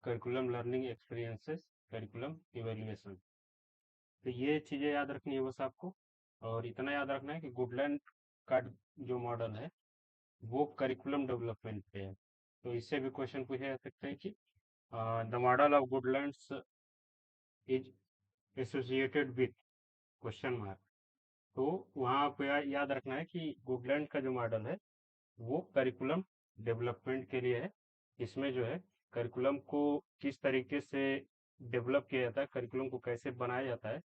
Curriculum learning experiences, curriculum evaluation. तो ये चीज़ें याद रखनी है बस आपको। और इतना याद रखना है कि गुडलैंड का जो मॉडल है वो करिकुलम डेवलपमेंट पे है। तो इससे भी क्वेश्चन पूछे जा सकते हैं कि the model of Goodlands is associated with question mark. तो वहाँ आपको याद रखना है कि गुडलैंड का जो मॉडल है वो करिकुलम डेवलपमेंट के लिए है। इसमें जो है करिकुलम को किस तरीके से डेवलप किया जाता है, करिकुलम को कैसे बनाया जाता है,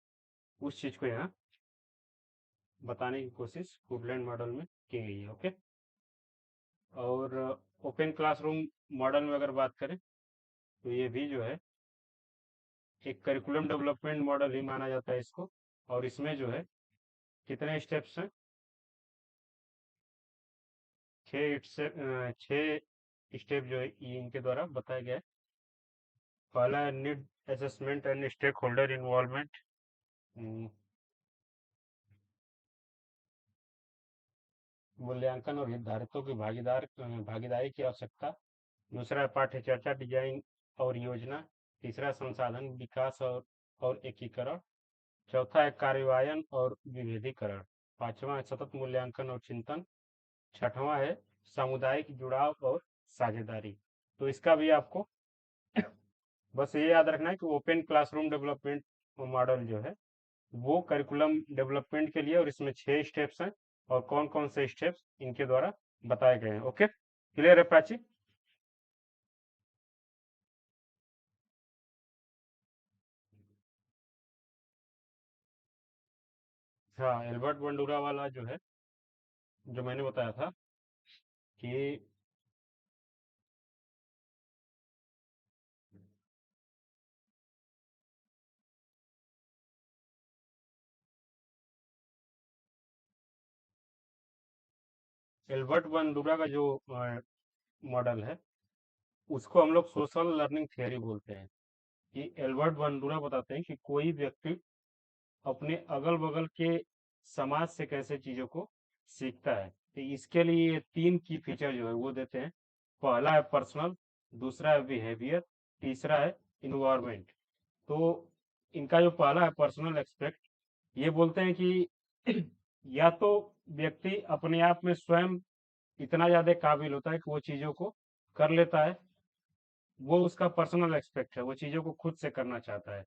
उस चीज़ को यहाँ बताने की कोशिश गुडलैंड मॉडल में की गई है। ओके। और ओपन क्लासरूम मॉडल में अगर बात करें तो ये भी जो है एक करिकुलम डेवलपमेंट मॉडल ही माना जाता है इसको। और इसमें जो है कितने स्टेप्स हैं, छः स्टेप जो है ये इनके द्वारा बताया गया है। पहला है need assessment and stakeholder involvement, मूल्यांकन और हितधारकों की भागीदारी की आवश्यकता। दूसरा है पाठ्य चर्चा, डिजाइन और योजना। तीसरा संसाधन विकास और एकीकरण। चौथा है कार्यान्वयन और विभेदीकरण। पांचवा है सतत मूल्यांकन और चिंतन। छठवां है सामुदायिक जुड़ाव और साझेदारी। तो इसका भी आपको बस ये याद रखना है कि ओपन क्लासरूम डेवलपमेंट मॉडल जो है वो करिकुलम डेवलपमेंट के लिए, और इसमें 6 स्टेप्स हैं। और कौन कौन से स्टेप्स इनके द्वारा बताए गए हैं। ओके, क्लियर है प्राची? हाँ, एल्बर्ट बंडूरा वाला जो है, जो मैंने बताया था कि एल्बर्ट बंडूरा का जो मॉडल है उसको हम लोग सोशल लर्निंग थियरी बोलते हैं। कि एल्बर्ट बंडूरा बताते हैं कि कोई व्यक्ति अपने अगल बगल के समाज से कैसे चीजों को सीखता है। तो इसके लिए ये 3 की फीचर जो है वो देते हैं। पहला है पर्सनल, दूसरा है बिहेवियर, तीसरा है इन्वायरमेंट। तो इनका जो पहला है पर्सनल एक्सपेक्ट, ये बोलते हैं कि या तो व्यक्ति अपने आप में स्वयं इतना ज्यादा काबिल होता है कि वो चीजों को कर लेता है, वो उसका पर्सनल एक्सपेक्ट है, वो चीजों को खुद से करना चाहता है।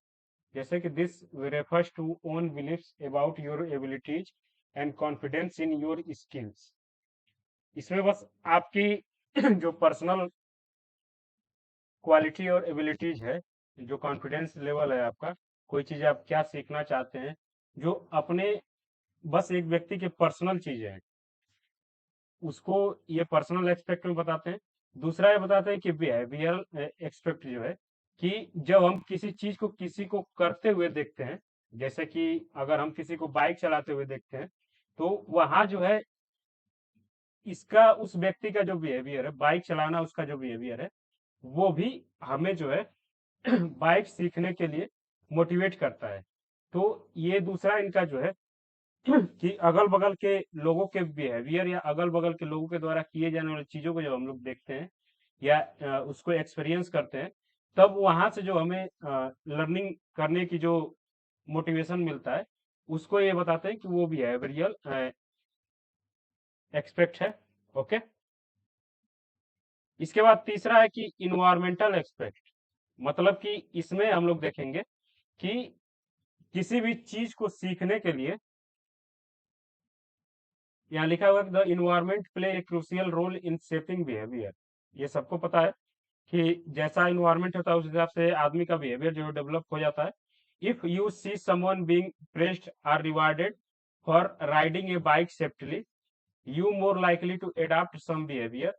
जैसे कि this refers to own believes about your abilities and confidence in your skills. इसमें बस आपकी जो पर्सनल क्वालिटी और एबिलिटीज है, जो कॉन्फिडेंस लेवल है आपका, कोई चीज आप क्या सीखना चाहते हैं, जो अपने बस एक व्यक्ति के पर्सनल चीजें हैं, उसको ये पर्सनल एक्सपेक्ट में बताते हैं। दूसरा ये बताते हैं कि बिहेवियरल एक्सपेक्ट जो है, कि जब हम किसी चीज को किसी को करते हुए देखते हैं, जैसे कि अगर हम किसी को बाइक चलाते हुए देखते हैं, तो वहां जो है इसका उस व्यक्ति का जो बिहेवियर है, बाइक चलाना उसका जो बिहेवियर है, वो भी हमें जो है बाइक सीखने के लिए मोटिवेट करता है। तो ये दूसरा इनका जो है कि अगल बगल के लोगों के बिहेवियर या अगल बगल के लोगों के द्वारा किए जाने वाली चीजों को जब हम लोग देखते हैं या उसको एक्सपीरियंस करते हैं, तब वहां से जो हमें लर्निंग करने की जो मोटिवेशन मिलता है, उसको ये बताते हैं कि वो बिहेवियरल एक्सपेक्ट है। ओके। इसके बाद तीसरा है कि इन्वायरमेंटल एक्सपेक्ट। मतलब कि इसमें हम लोग देखेंगे कि किसी भी चीज को सीखने के लिए, यहाँ लिखा हुआ है the environment play a crucial role in shaping behaviour. ये सबको पता है कि जैसा इन्वायरमेंट होता है उस हिसाब से आदमी का बिहेवियर जो डेवलप हो जाता है। If you see someone being praised or rewarded for riding a bike safely, you more likely to adopt some behavior.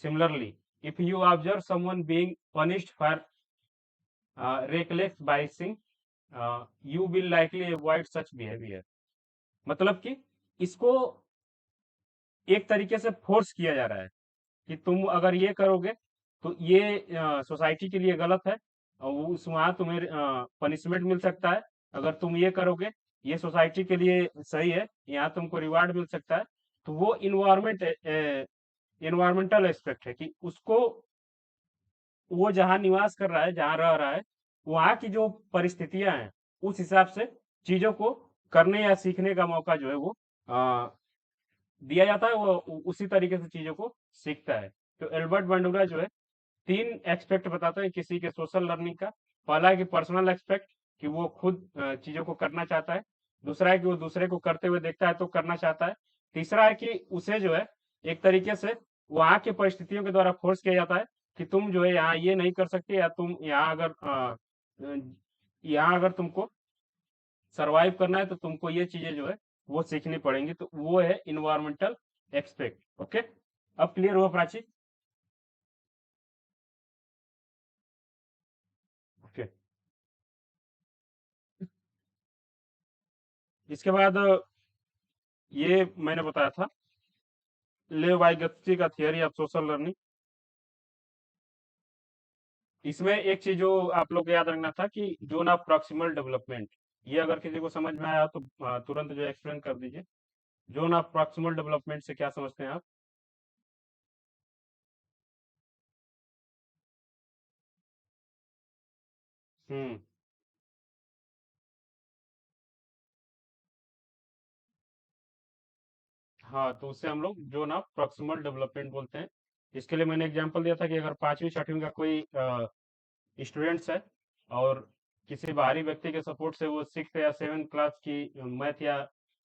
Similarly, if you observe someone being punished for reckless bicycling, you will likely avoid such behavior. मतलब कि इसको एक तरीके से force किया जा रहा है कि तुम अगर ये करोगे तो ये सोसाइटी के लिए गलत है, और उस वहां तुम्हें पनिशमेंट मिल सकता है। अगर तुम ये करोगे, ये सोसाइटी के लिए सही है, यहाँ तुमको रिवार्ड मिल सकता है। तो वो इन्वायरमेंटल एस्पेक्ट है कि उसको वो जहाँ निवास कर रहा है, जहाँ रह रहा है, वहाँ की जो परिस्थितियां हैं, उस हिसाब से चीजों को करने या सीखने का मौका जो है वो आ, दिया जाता है। वो उसी तरीके से चीजों को सीखता है। तो एल्बर्ट बंडूरा जो है तीन एक्सपेक्ट बताता है किसी के सोशल लर्निंग का। पहला है कि पर्सनल एक्सपेक्ट, कि वो खुद चीजों को करना चाहता है। दूसरा है कि वो दूसरे को करते हुए देखता है तो करना चाहता है। तीसरा है कि उसे जो है एक तरीके से वहाँ की परिस्थितियों के द्वारा फोर्स किया जाता है कि तुम जो है यहाँ ये नहीं कर सकते, या तुम यहाँ अगर यहाँ अगर तुमको सरवाइव करना है तो तुमको ये चीजें जो है वो सीखनी पड़ेंगी। तो वो है इन्वायरमेंटल एक्सपेक्ट। ओके, अब क्लियर हुआ प्राची? ओके, इसके बाद ये मैंने बताया था ले वाइगत्सी का थियरी ऑफ सोशल लर्निंग। इसमें एक चीज जो आप लोग को याद रखना था कि जोन ऑफ प्रॉक्सिमल डेवलपमेंट, ये अगर किसी को समझ में आया तो तुरंत जो एक्सप्लेन कर दीजिए। जोन ऑफ प्रॉक्सिमल डेवलपमेंट से क्या समझते हैं आप? हम्म। हाँ, तो उससे हम लोग जोन ऑफ प्रॉक्सिमल डेवलपमेंट बोलते हैं। इसके लिए मैंने एग्जांपल दिया था कि अगर पांचवी छठवीं का कोई स्टूडेंट्स है और किसी बाहरी व्यक्ति के सपोर्ट से वो सिक्स या सेवन्थ क्लास की मैथ या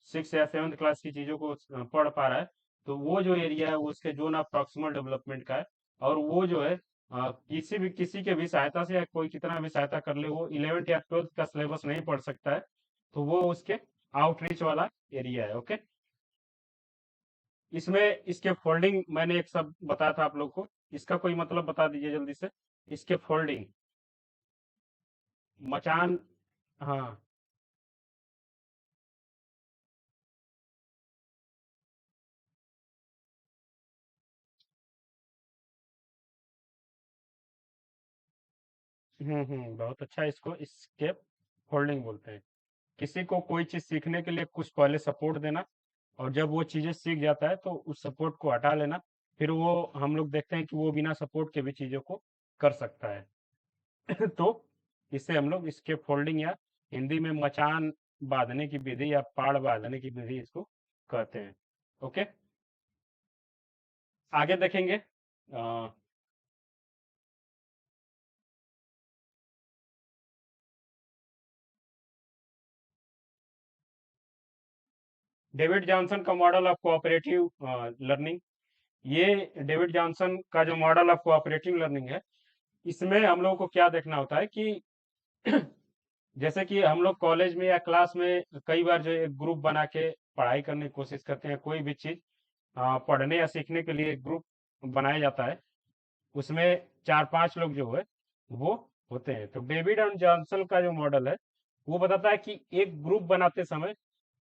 सिक्स या सेवन्थ क्लास की चीजों को पढ़ पा रहा है, तो वो जो एरिया है वो उसके जोन ऑफ प्रॉक्सिमल डेवलपमेंट का है। और वो जो है किसी के भी सहायता से या कोई कितना भी सहायता कर ले, वो इलेवेंथ या ट्वेल्थ का सिलेबस नहीं पढ़ सकता है। तो वो उसके आउटरीच वाला एरिया है। ओके, इसमें इसके फोल्डिंग मैंने एक शब्द बताया था आप लोग को, इसका कोई मतलब बता दीजिए जल्दी से। इसके फोल्डिंग, मचान। हाँ। बहुत अच्छा। इसको स्केप होल्डिंग बोलते हैं। किसी को कोई चीज सीखने के लिए कुछ पहले सपोर्ट देना, और जब वो चीजें सीख जाता है तो उस सपोर्ट को हटा लेना। फिर वो हम लोग देखते हैं कि वो बिना सपोर्ट के भी चीजों को कर सकता है। तो इसे हम लोग स्केप फोल्डिंग या हिंदी में मचान बांधने की विधि या पाड़ बांधने की विधि इसको कहते हैं। ओके, आगे देखेंगे। डेविड जॉनसन का मॉडल ऑफ कोऑपरेटिव लर्निंग। ये डेविड जॉनसन का जो मॉडल ऑफ कोऑपरेटिव लर्निंग है, इसमें हम लोगों को क्या देखना होता है कि जैसे कि हम लोग कॉलेज में या क्लास में कई बार जो एक ग्रुप बना के पढ़ाई करने की कोशिश करते हैं, कोई भी चीज पढ़ने या सीखने के लिए एक ग्रुप बनाया जाता है। उसमें चार पांच लोग जो है वो होते हैं। तो डेविड एंड जॉनसन का जो मॉडल है वो बताता है कि एक ग्रुप बनाते समय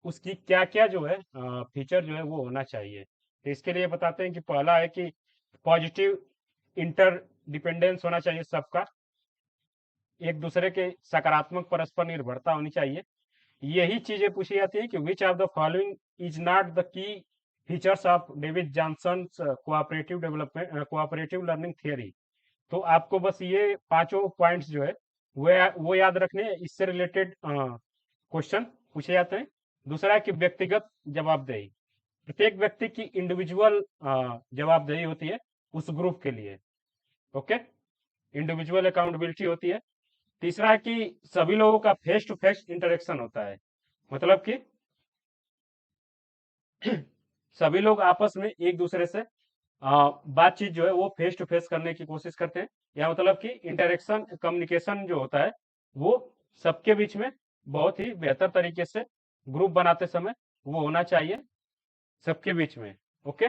उसकी क्या क्या जो है फीचर जो है वो होना चाहिए। तो इसके लिए बताते हैं कि पहला है कि पॉजिटिव इंटर डिपेंडेंस होना चाहिए सबका, एक दूसरे के सकारात्मक परस्पर निर्भरता होनी चाहिए। यही चीजें पूछी जाती है कि which of the following is not the key features of David Johnson cooperative development cooperative learning theory. तो आपको बस ये पांचों पॉइंट्स जो है वो याद रखने हैं। इससे रिलेटेड क्वेश्चन पूछे जाते हैं। दूसरा है कि व्यक्तिगत जवाबदेही, प्रत्येक व्यक्ति की इंडिविजुअल जवाबदेही होती है उस ग्रुप के लिए। ओके, इंडिविजुअल अकाउंटेबिलिटी होती है। तीसरा है कि सभी लोगों का फेस टू फेस इंटरेक्शन होता है, मतलब कि सभी लोग आपस में एक दूसरे से बातचीत जो है वो फेस टू फेस करने की कोशिश करते हैं। या मतलब कि इंटरेक्शन कम्युनिकेशन जो होता है वो सबके बीच में बहुत ही बेहतर तरीके से ग्रुप बनाते समय वो होना चाहिए सबके बीच में। ओके,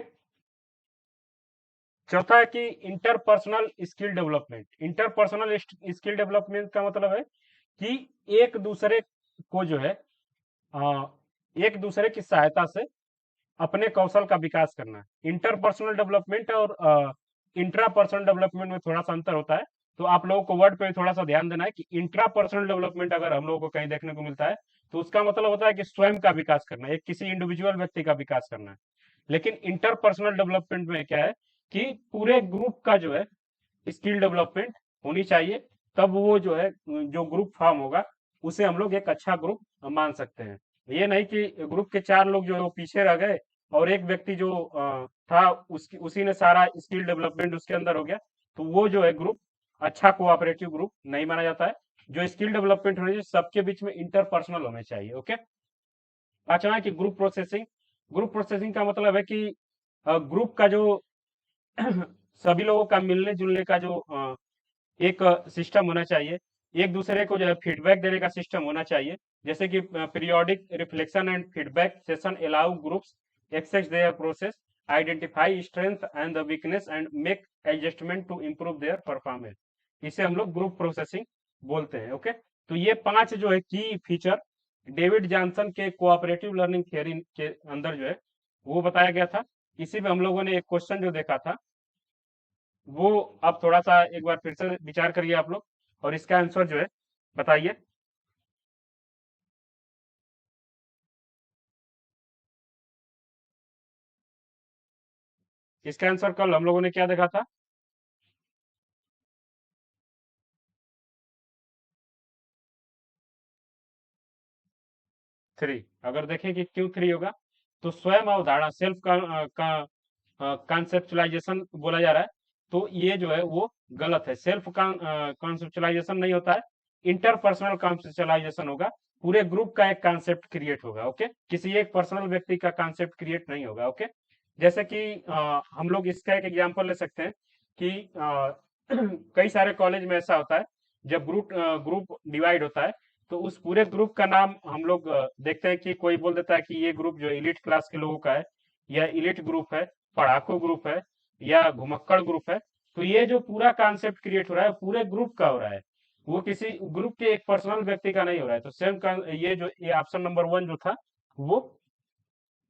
चौथा है कि interpersonal skill development. Interpersonal skill development का मतलब है कि एक दूसरे को जो है आ, एक दूसरे की सहायता से अपने कौशल का विकास करना। इंटरपर्सनल डेवलपमेंट और इंट्रापर्सनल डेवलपमेंट में थोड़ा सा अंतर होता है। तो आप लोगों को वर्ड पे थोड़ा सा ध्यान देना है कि इंट्रापर्सनल डेवलपमेंट अगर हम लोगों को कहीं देखने को मिलता है तो उसका मतलब होता है कि स्वयं का विकास करना, एक किसी इंडिविजुअल व्यक्ति का विकास करना है। लेकिन इंटरपर्सनल डेवलपमेंट में क्या है कि पूरे ग्रुप का जो है स्किल डेवलपमेंट होनी चाहिए, तब वो जो है जो ग्रुप फॉर्म होगा उसे हम लोग एक अच्छा ग्रुप मान सकते हैं। ये नहीं कि ग्रुप के 4 लोग जो है वो पीछे रह गए और एक व्यक्ति जो था उसकी उसी ने सारा स्किल डेवलपमेंट उसके अंदर हो गया, तो वो जो है ग्रुप अच्छा कोऑपरेटिव ग्रुप नहीं माना जाता है। जो स्किल डेवलपमेंट होनी चाहिए सबके बीच में इंटरपर्सनल होने चाहिए। ओके। पांचवा है कि ग्रुप प्रोसेसिंग। ग्रुप प्रोसेसिंग का मतलब है कि ग्रुप का जो सभी लोगों का मिलने जुलने का जो एक सिस्टम होना चाहिए, एक दूसरे को जो है फीडबैक देने का सिस्टम होना चाहिए। जैसे कि periodic reflection and feedback session allow groups access their process, identify strength and the weakness and make adjustment to improve their performance. इसे हम लोग ग्रुप प्रोसेसिंग बोलते हैं। ओके। तो ये 5 जो है की फीचर डेविड जॉनसन के कोऑपरेटिव लर्निंग थियरी के अंदर जो है वो बताया गया था। इसी पे हम लोगों ने एक क्वेश्चन जो देखा था, वो अब थोड़ा सा एक बार फिर से विचार करिए आप लोग और इसका आंसर जो है बताइए। इसका आंसर कल हम लोगों ने क्या देखा था? 3। अगर देखें कि क्यों 3 होगा, तो स्वयं अवधारणा सेल्फ का कॉन्सेप्चुलाइजेशन बोला जा रहा है, तो ये जो है वो गलत है। सेल्फ कॉन्सेप्चुलाइजेशन नहीं होता है, इंटरपर्सनल कॉन्सेप्चुलाइजेशन होगा। पूरे ग्रुप का एक कॉन्सेप्ट क्रिएट होगा। ओके। किसी एक पर्सनल व्यक्ति का कॉन्सेप्ट क्रिएट नहीं होगा। ओके। जैसे कि हम लोग इसका एक एग्जांपल ले सकते हैं कि कई सारे कॉलेज में ऐसा होता है, जब ग्रुप डिवाइड होता है तो उस पूरे ग्रुप का नाम हम लोग देखते हैं कि कोई बोल देता है कि ये ग्रुप जो इलिट क्लास के लोगों का है, या इलिट ग्रुप है, पढ़ाकू ग्रुप है, या घुमक्कड़ ग्रुप है। तो ये जो पूरा कॉन्सेप्ट क्रिएट हो रहा है पूरे ग्रुप का हो रहा है, वो किसी ग्रुप के एक पर्सनल व्यक्ति का नहीं हो रहा है। तो सेम ये जो ये ऑप्शन नंबर 1 जो था वो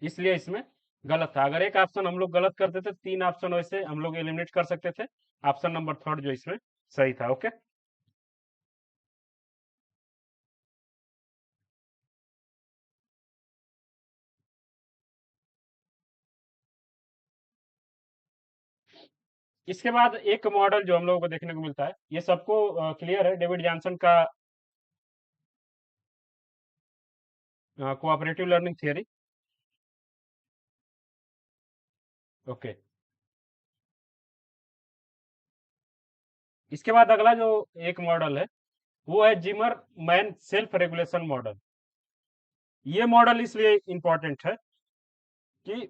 इसलिए इसमें गलत था। अगर एक ऑप्शन हम लोग गलत करते थे, 3 ऑप्शन वैसे हम लोग एलिमिनेट कर सकते थे। ऑप्शन नंबर 3 जो इसमें सही था। ओके। इसके बाद एक मॉडल जो हम लोगों को देखने को मिलता है, ये सबको क्लियर है, डेविड जॉनसन का कोऑपरेटिव लर्निंग थियरी। ओके। इसके बाद अगला जो एक मॉडल है वो है जिमर मैन सेल्फ रेगुलेशन मॉडल। ये मॉडल इसलिए इंपॉर्टेंट है कि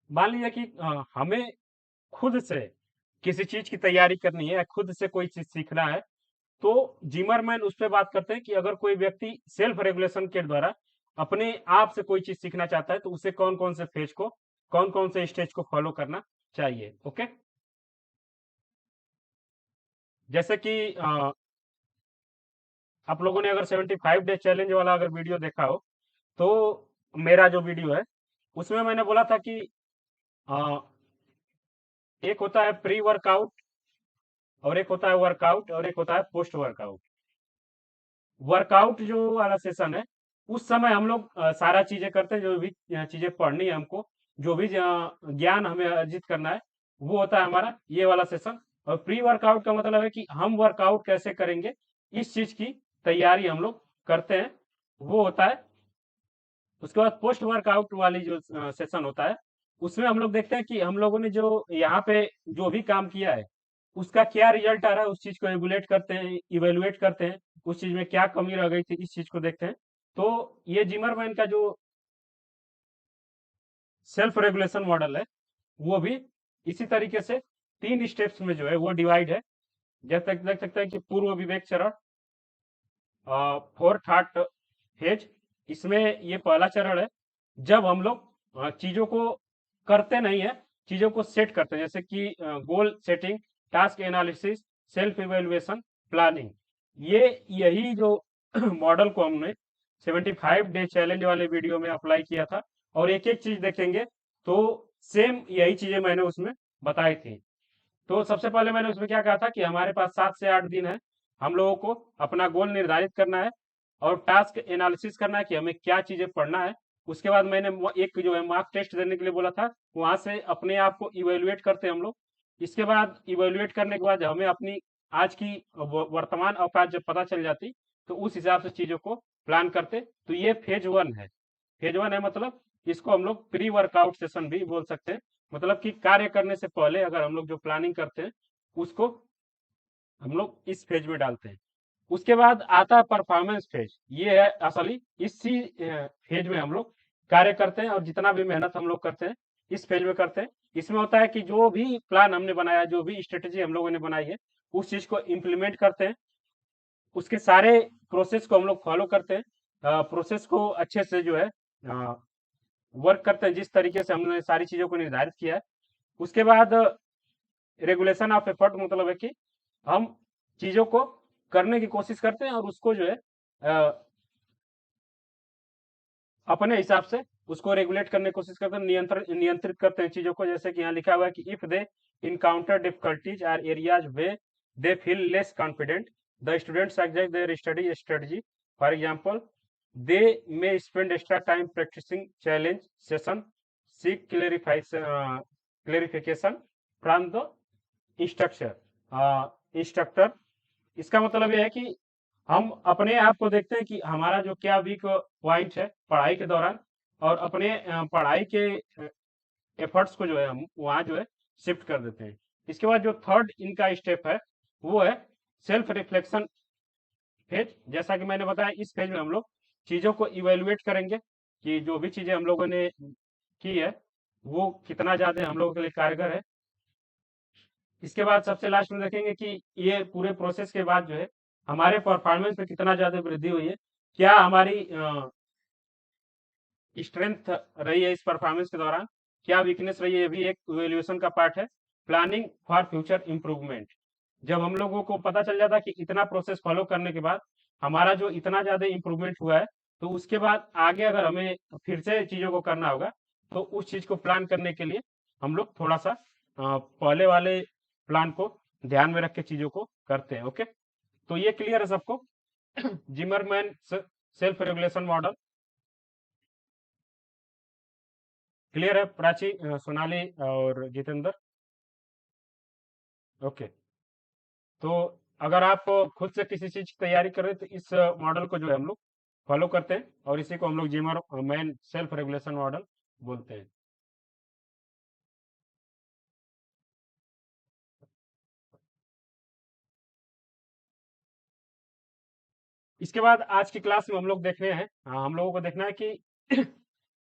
मान लीजिए कि हमें खुद से किसी चीज की तैयारी करनी है, खुद से कोई चीज सीखना है, तो जिमरमैन उस पे बात करते हैं कि अगर कोई व्यक्ति सेल्फ रेगुलेशन के द्वारा अपने आप से कोई चीज सीखना चाहता है तो उसे कौन कौन से फेज को, कौन कौन से स्टेज को फॉलो करना चाहिए। ओके। जैसे कि आप लोगों ने अगर 75 डे चैलेंज वाला अगर वीडियो देखा हो, तो मेरा जो वीडियो है उसमें मैंने बोला था कि अ, एक होता है प्री वर्कआउट, और एक होता है वर्कआउट, और एक होता है पोस्ट वर्कआउट। वर्कआउट जो वाला सेशन है उस समय हम लोग सारा चीजें करते हैं, जो भी चीजें पढ़नी है हमको, जो भी ज्ञान हमें अर्जित करना है, वो होता है हमारा ये वाला सेशन। और प्री वर्कआउट का मतलब है कि हम वर्कआउट कैसे करेंगे, इस चीज की तैयारी हम लोग करते हैं, वो होता है। उसके बाद पोस्ट वर्कआउट वाली जो सेशन होता है, उसमें हम लोग देखते हैं कि हम लोगों ने जो यहाँ पे जो भी काम किया है उसका क्या रिजल्ट आ रहा है, उस चीज को एगुलेट करते हैं, इवेलुएट करते हैं, उस चीज में क्या कमी रह गई थी इस चीज को देखते हैं। तो ये जिमरमैन का जो सेल्फ रेगुलेशन मॉडल है वो भी इसी तरीके से 3 स्टेप्स में जो है वो डिवाइड है। जैसे तक देख सकते हैं कि पूर्व विवेक चरण, फोर थॉट फेज, इसमें ये पहला चरण है। जब हम लोग चीजों को करते नहीं है, चीजों को सेट करते हैं, जैसे कि goal setting, task analysis, self evaluation, planning. ये यही जो मॉडल को हमने 75 डे चैलेंज वाले वीडियो में अप्लाई किया था, और एक एक चीज देखेंगे तो सेम यही चीजें मैंने उसमें बताई थी। तो सबसे पहले मैंने उसमें क्या कहा था कि हमारे पास 7 से 8 दिन है, हम लोगों को अपना गोल निर्धारित करना है और टास्क एनालिसिस करना है कि हमें क्या चीजें पढ़ना है। उसके बाद मैंने एक जो है मार्क टेस्ट देने के लिए बोला था, वहां से अपने आप को इवेलुएट करते हैं हम लोग। इसके बाद इवेल्युएट करने के बाद हमें अपनी आज की वर्तमान औकात जब पता चल जाती, तो उस हिसाब से चीजों को प्लान करते। तो ये फेज 1 है। फेज 1 है मतलब इसको हम लोग प्री वर्कआउट सेशन भी बोल सकते हैं। मतलब कि कार्य करने से पहले अगर हम लोग जो प्लानिंग करते हैं उसको हम लोग इस फेज में डालते हैं। उसके बाद आता है परफॉर्मेंस फेज। ये है असली, इसी फेज में हम लोग कार्य करते हैं और जितना भी मेहनत हम लोग करते हैं इस फेज में करते हैं। इसमें होता है कि जो भी प्लान हमने बनाया, जो भी स्ट्रेटेजी हम लोगों ने बनाई है, उस चीज को इम्प्लीमेंट करते हैं। उसके सारे प्रोसेस को हम लोग फॉलो करते हैं। प्रोसेस को अच्छे से जो है वर्क करते हैं जिस तरीके से हमने सारी चीजों को निर्धारित किया है। उसके बाद रेगुलेशन ऑफ एफर्ट मतलब है कि हम चीजों को करने की कोशिश करते हैं और उसको जो है अपने हिसाब से उसको रेगुलेट करने की कोशिश करते हैं, नियंत्रित करते हैं चीजों को। जैसे कि यहाँ लिखा हुआ है कि if they encounter difficulties are areas where they feel less confident, the students excite their study strategy. For example, they may spend extra time practicing challenge session, seek clarification from the instructor। इसका मतलब यह है कि हम अपने आप को देखते हैं कि हमारा जो क्या वीक पॉइंट है पढ़ाई के दौरान, और अपने पढ़ाई के एफर्ट्स को जो है हम वहाँ जो है शिफ्ट कर देते हैं। इसके बाद जो थर्ड इनका स्टेप है वो है सेल्फ रिफ्लेक्शन फेज। जैसा कि मैंने बताया, इस फेज में हम लोग चीजों को इवेल्युएट करेंगे कि जो भी चीजें हम लोगों ने की है वो कितना ज्यादा हम लोगों के लिए कारगर है। इसके बाद सबसे लास्ट में देखेंगे कि ये पूरे प्रोसेस के बाद जो है हमारे परफॉर्मेंस में कितना ज्यादा वृद्धि हुई है, क्या हमारी स्ट्रेंथ रही है इस परफॉर्मेंस के दौरान, क्या वीकनेस रही है। ये भी एक इवेल्युएशन का पार्ट है। Planning for future improvement. जब हम लोगों को पता चल जाता है कि इतना प्रोसेस फॉलो करने के बाद हमारा जो इतना ज्यादा इंप्रूवमेंट हुआ है, तो उसके बाद आगे अगर हमें फिर से चीजों को करना होगा तो उस चीज को प्लान करने के लिए हम लोग थोड़ा सा पहले वाले प्लान को ध्यान में रख के चीजों को करते हैं। ओके, तो ये क्लियर है सबको? Zimmerman self regulation model clear है? प्राची, सोनाली और जितेंद्र? ओके, तो अगर आप खुद से किसी चीज की तैयारी कर रहे हैं तो इस मॉडल को जो है हम लोग फॉलो करते हैं और इसी को हम लोग जिमर मैन सेल्फ रेगुलेशन मॉडल बोलते हैं। इसके बाद आज की क्लास में हम लोग देखने हैं, हम लोगों को देखना है कि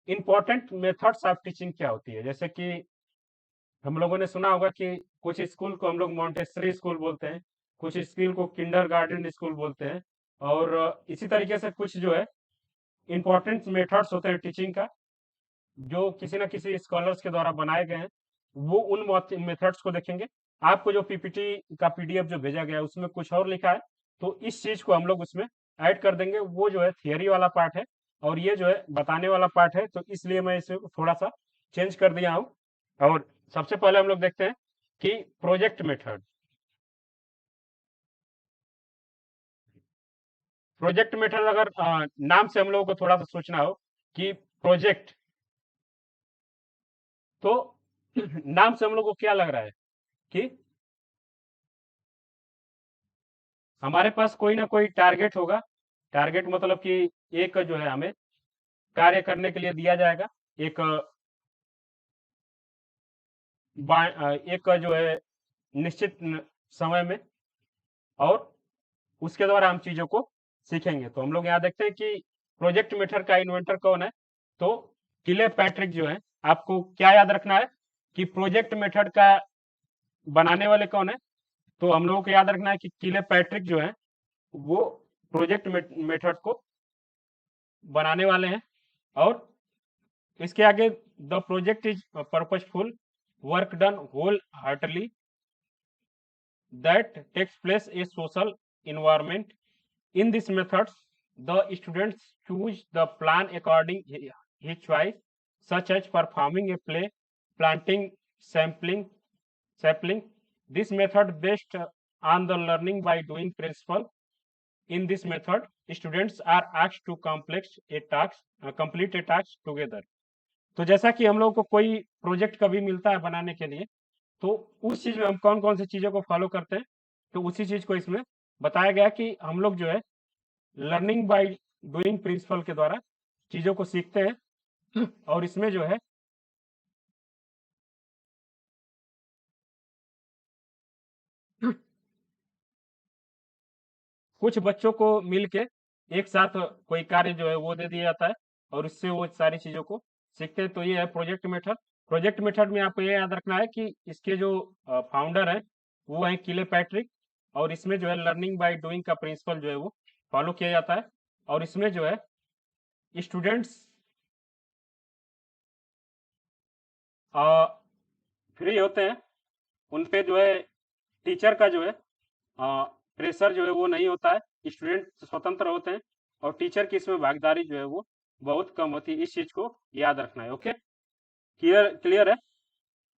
इंपॉर्टेंट मेथड्स ऑफ टीचिंग क्या होती है। जैसे कि हम लोगों ने सुना होगा कि कुछ स्कूल को हम लोग मॉन्टेसरी स्कूल बोलते हैं, कुछ स्कूल को किंडरगार्टन स्कूल बोलते हैं, और इसी तरीके से कुछ जो है इंपॉर्टेंट मेथड्स होते हैं टीचिंग का जो किसी न किसी स्कॉलर्स के द्वारा बनाए गए हैं। वो उन मेथड्स को देखेंगे। आपको जो पीपीटी का पीडीएफ जो भेजा गया है उसमें कुछ और लिखा है, तो इस चीज को हम लोग उसमें ऐड कर देंगे। वो जो है थियरी वाला पार्ट है और ये जो है बताने वाला पार्ट है, तो इसलिए मैं इसे थोड़ा सा चेंज कर दिया हूँ। और सबसे पहले हम लोग देखते हैं कि प्रोजेक्ट मेथड। प्रोजेक्ट मेथड अगर नाम से हम लोगों को थोड़ा सा सोचना हो कि प्रोजेक्ट, तो नाम से हम लोग को क्या लग रहा है कि हमारे पास कोई ना कोई टारगेट होगा। टारगेट मतलब कि एक जो है हमें कार्य करने के लिए दिया जाएगा, एक एक जो है निश्चित समय में, और उसके द्वारा हम चीजों को सीखेंगे। तो हम लोग यहाँ देखते हैं कि प्रोजेक्ट मेथड का इन्वेंटर कौन है, तो किले पैट्रिक जो है। आपको क्या याद रखना है कि प्रोजेक्ट मेथड का बनाने वाले कौन है, तो हम लोगों को याद रखना है कि किले पैट्रिक जो है वो प्रोजेक्ट मेथड को बनाने वाले हैं। और इसके आगे, the project is purposeful work done wholeheartedly that takes place a social environment. In this methods, the students choose the plan according his choice, such as performing a play, planting sapling. This method based on the learning by doing principle. In this method, students are asked to complete a task together. तो जैसा कि हम लोगों को कोई project कभी मिलता है बनाने के लिए, तो उस चीज में हम कौन कौन सी चीजों को फॉलो करते हैं, तो उसी चीज को इसमें बताया गया कि हम लोग जो है लर्निंग बाय डूइंग प्रिंसिपल के द्वारा चीजों को सीखते हैं। और इसमें जो है कुछ बच्चों को मिलके एक साथ कोई कार्य जो है वो दे दिया जाता है और उससे वो सारी चीजों को सीखते हैं। तो ये है प्रोजेक्ट मेथड। प्रोजेक्ट मेथड में आपको ये याद रखना है कि इसके जो फाउंडर है वो है किले पैट्रिक, और इसमें जो है लर्निंग बाय डूइंग का प्रिंसिपल जो है वो फॉलो किया जाता है। और इसमें जो है स्टूडेंट्स फ्री होते हैं, उन पे जो है टीचर का जो है प्रेशर जो है वो नहीं होता है, स्टूडेंट स्वतंत्र होते हैं और टीचर की इसमें भागीदारी जो है वो बहुत कम होती है। इस चीज को याद रखना है। ओके, क्लियर क्लियर है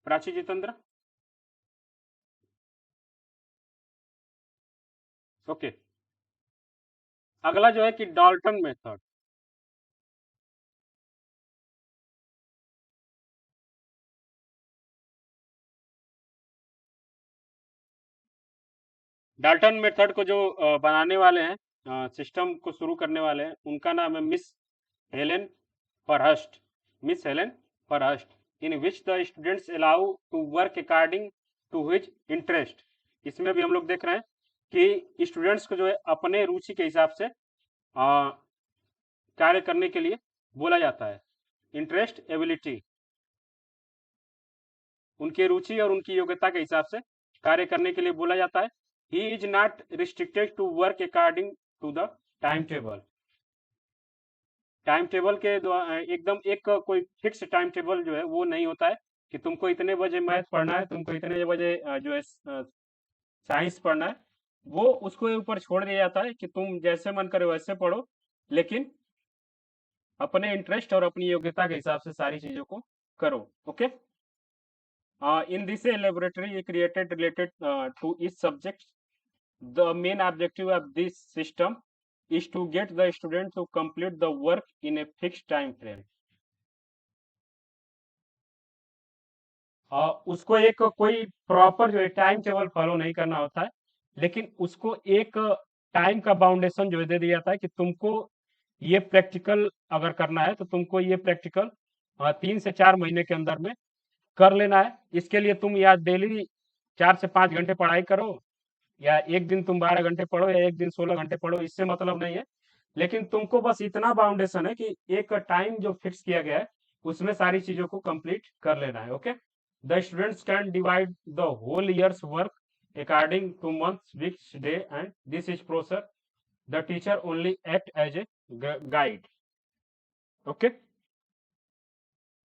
प्राची जितेंद्र? ओके, अगला जो है कि डाल्टन मेथड। डाल्टन मेथड को जो बनाने वाले हैं, सिस्टम को शुरू करने वाले हैं, उनका नाम है Miss Helen Parkhurst. Miss Helen Parkhurst, in which the students allow to work according to his interest. इसमें भी हम लोग देख रहे हैं कि स्टूडेंट्स को जो है अपने रुचि के हिसाब से कार्य करने के लिए बोला जाता है। इंटरेस्ट एबिलिटी, उनके रुचि और उनकी योग्यता के हिसाब से कार्य करने के लिए बोला जाता है। He is not restricted to work according to the timetable. Timetable के एकदम एक कोई फिक्स टाइम टेबल जो है वो नहीं होता है कि तुमको इतने बजे मैथ पढ़ना है, तुमको इतने बजे जो है साइंस पढ़ना है। वो उसको ऊपर छोड़ दिया जाता है कि तुम जैसे मन करे वैसे पढ़ो, लेकिन अपने इंटरेस्ट और अपनी योग्यता के हिसाब से सारी चीजों को करो। Okay, in this laboratory created related to each subject, the main objective of this system is to get the student to complete the work in a fixed time frame. उसको एक कोई प्रॉपर जो है टाइम टेबल फॉलो नहीं करना होता है, लेकिन उसको एक टाइम का बाउंडेशन जो है दे दिया जाता है कि तुमको ये प्रैक्टिकल अगर करना है तो तुमको ये प्रैक्टिकल 3 से 4 महीने के अंदर में कर लेना है। इसके लिए तुम या डेली 4 से 5 घंटे पढ़ाई करो, या एक दिन तुम 12 घंटे पढ़ो, या एक दिन 16 घंटे पढ़ो, इससे मतलब नहीं है। लेकिन तुमको बस इतना बाउंडेशन है कि एक टाइम जो फिक्स किया गया है उसमें सारी चीजों को कंप्लीट कर लेना है। Okay, the students can divide the whole years work according to months, weeks, day and this is process. The teacher only act as a guide. Okay,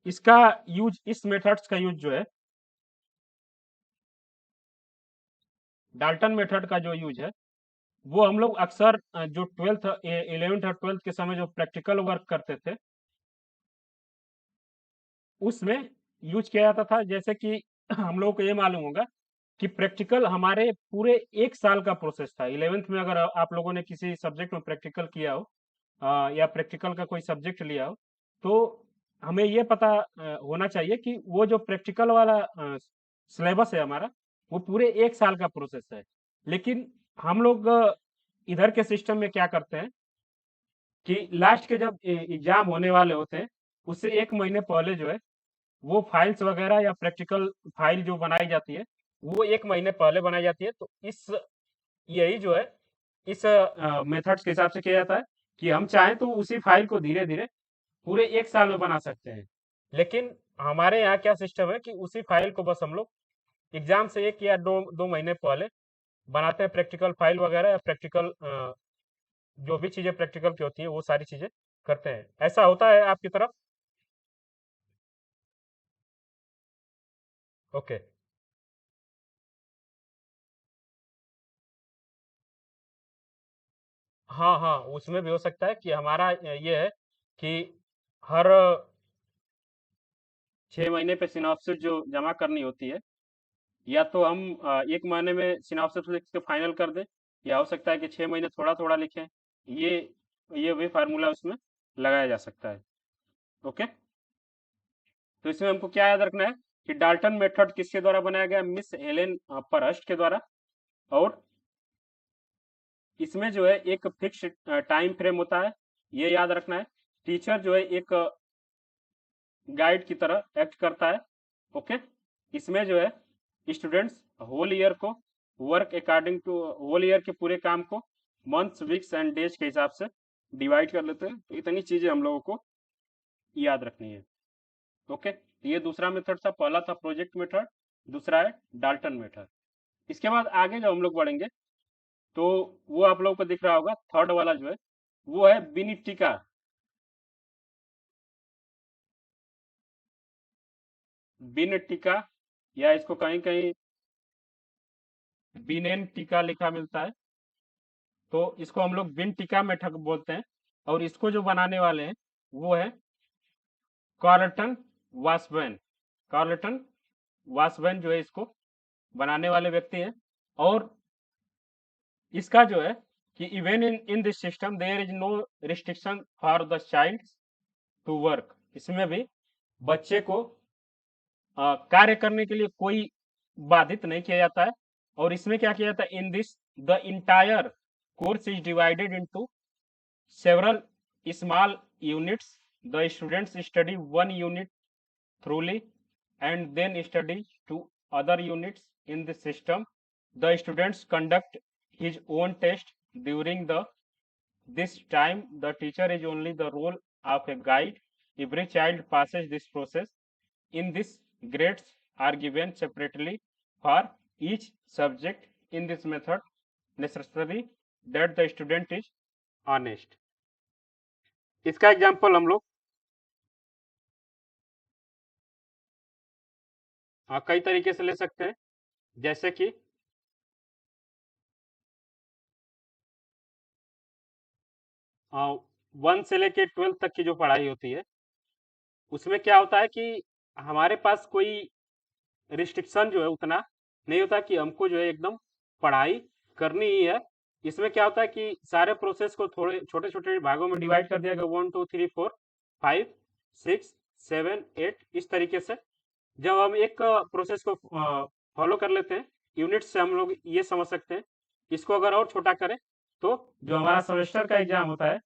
इसका यूज, इस मेथड्स का यूज जो है, डाल्टन मेथड का जो use है वो हम लोग अक्सर जो 11th और 12th के समय जो प्रैक्टिकल वर्क करते थे उसमें यूज किया जाता था। जैसे कि हम लोगों को ये मालूम होगा कि प्रैक्टिकल हमारे पूरे 1 साल का प्रोसेस था। 11th में अगर आप लोगों ने किसी सब्जेक्ट में प्रैक्टिकल किया हो, या प्रैक्टिकल का कोई सब्जेक्ट लिया हो, तो हमें ये पता होना चाहिए कि वो जो प्रैक्टिकल वाला सिलेबस है हमारा, वो पूरे 1 साल का प्रोसेस है। लेकिन हम लोग इधर के सिस्टम में क्या करते हैं कि लास्ट के जब एग्जाम होने वाले होते हैं उससे 1 महीने पहले जो है वो फाइल्स वगैरह या प्रैक्टिकल फाइल जो बनाई जाती है वो 1 महीने पहले बनाई जाती है। तो इस यही जो है इस मेथड्स के हिसाब से किया जाता है कि हम चाहें तो उसी फाइल को धीरे धीरे पूरे 1 साल में बना सकते हैं। लेकिन हमारे यहाँ क्या सिस्टम है कि उसी फाइल को बस हम लोग एग्जाम से 1 या 2 महीने पहले बनाते हैं, प्रैक्टिकल फाइल वगैरह या प्रैक्टिकल जो भी चीजें प्रैक्टिकल की होती है वो सारी चीजें करते हैं। ऐसा होता है आपकी तरफ? ओके, हाँ हाँ, उसमें भी हो सकता है कि हमारा ये है कि हर 6 महीने पे सिनॉप्सिस जो जमा करनी होती है, या तो हम 1 महीने में सिनॉप्सिस लिख के फाइनल कर दें, या हो सकता है कि 6 महीने थोड़ा थोड़ा लिखें। ये ये भी फार्मूला उसमें लगाया जा सकता है। ओके, तो इसमें हमको क्या याद रखना है कि डाल्टन मेथड किसके द्वारा बनाया गया, मिस एलेन परस्ट के द्वारा। और इसमें जो है एक फिक्स टाइम फ्रेम होता है, ये याद रखना है। टीचर जो है एक गाइड की तरह एक्ट करता है। ओके, इसमें जो है स्टूडेंट्स होल ईयर को work according to whole year के पूरे काम को मंथ्स, वीक्स एंड डेज के हिसाब से डिवाइड कर लेते हैं। तो इतनी चीजें हम लोगों को याद रखनी है। ओके, तो ये दूसरा मेथड था। पहला था प्रोजेक्ट मेथड, दूसरा है डाल्टन मेथड। इसके बाद आगे जब हम लोग बढ़ेंगे तो वो आप लोगों को दिख रहा होगा, थर्ड वाला जो है वो है बिनिटिका। बिनटिका, या इसको कहीं कहीं बिनेन टीका लिखा मिलता है, तो इसको हम लोग बिन टीका मेथड बोलते हैं। और इसको जो बनाने वाले हैं वो है कार्लटन वासवैन। कार्लटन वासवैन जो है इसको बनाने वाले व्यक्ति हैं। और इसका जो है कि even in this system there is no restriction for the child to work. इसमें भी बच्चे को कार्य करने के लिए कोई बाधित नहीं किया जाता है। और इसमें क्या किया जाता है, in this the entire course is divided into several small units. The students study one unit thoroughly and then study two other units in the system. The students conduct his own test during this time. The teacher is only the role of a guide. Every child passes this process. In this, grades are given separately for each subject. In this method, necessary that the student is honest. इसका example हम लोग कई तरीके से ले सकते हैं, जैसे कि 1 से लेके 12 तक की जो पढ़ाई होती है उसमें क्या होता है कि हमारे पास कोई रिस्ट्रिक्शन जो है उतना नहीं होता कि हमको जो है एकदम पढ़ाई करनी ही है। इसमें क्या होता है कि सारे प्रोसेस को थोड़े छोटे छोटे भागों में डिवाइड कर दिया गया, 1 2 3 4 5 6 7 8 इस तरीके से। जब हम एक प्रोसेस को फॉलो कर लेते हैं यूनिट से, हम लोग ये समझ सकते हैं। इसको अगर और छोटा करें तो जो हमारा सेमेस्टर का एग्जाम होता है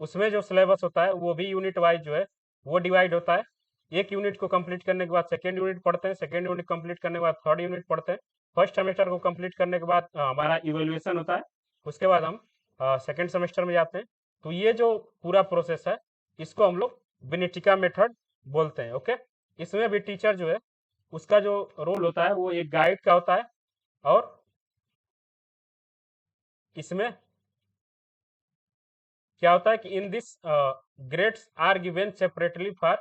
उसमें जो सिलेबस होता है वो भी यूनिट वाइज जो है वो डिवाइड होता है। एक यूनिट को कंप्लीट करने के बाद सेकेंड यूनिट पढ़ते हैं, सेकेंड यूनिट कंप्लीट करने के बाद थर्ड यूनिट पढ़ते हैं। फर्स्ट सेमेस्टर को कंप्लीट करने के बाद हमारा इवेल्युएशन होता है, उसके बाद हम सेकेंड सेमेस्टर में जाते हैं। तो ये जो पूरा प्रोसेस है इसको हम लोग बिनेटिका मेथड बोलते हैं। ओके, इसमें भी टीचर जो है उसका जो रोल होता है वो एक गाइड का होता है। और इसमें क्या होता है कि in this grades are given separately for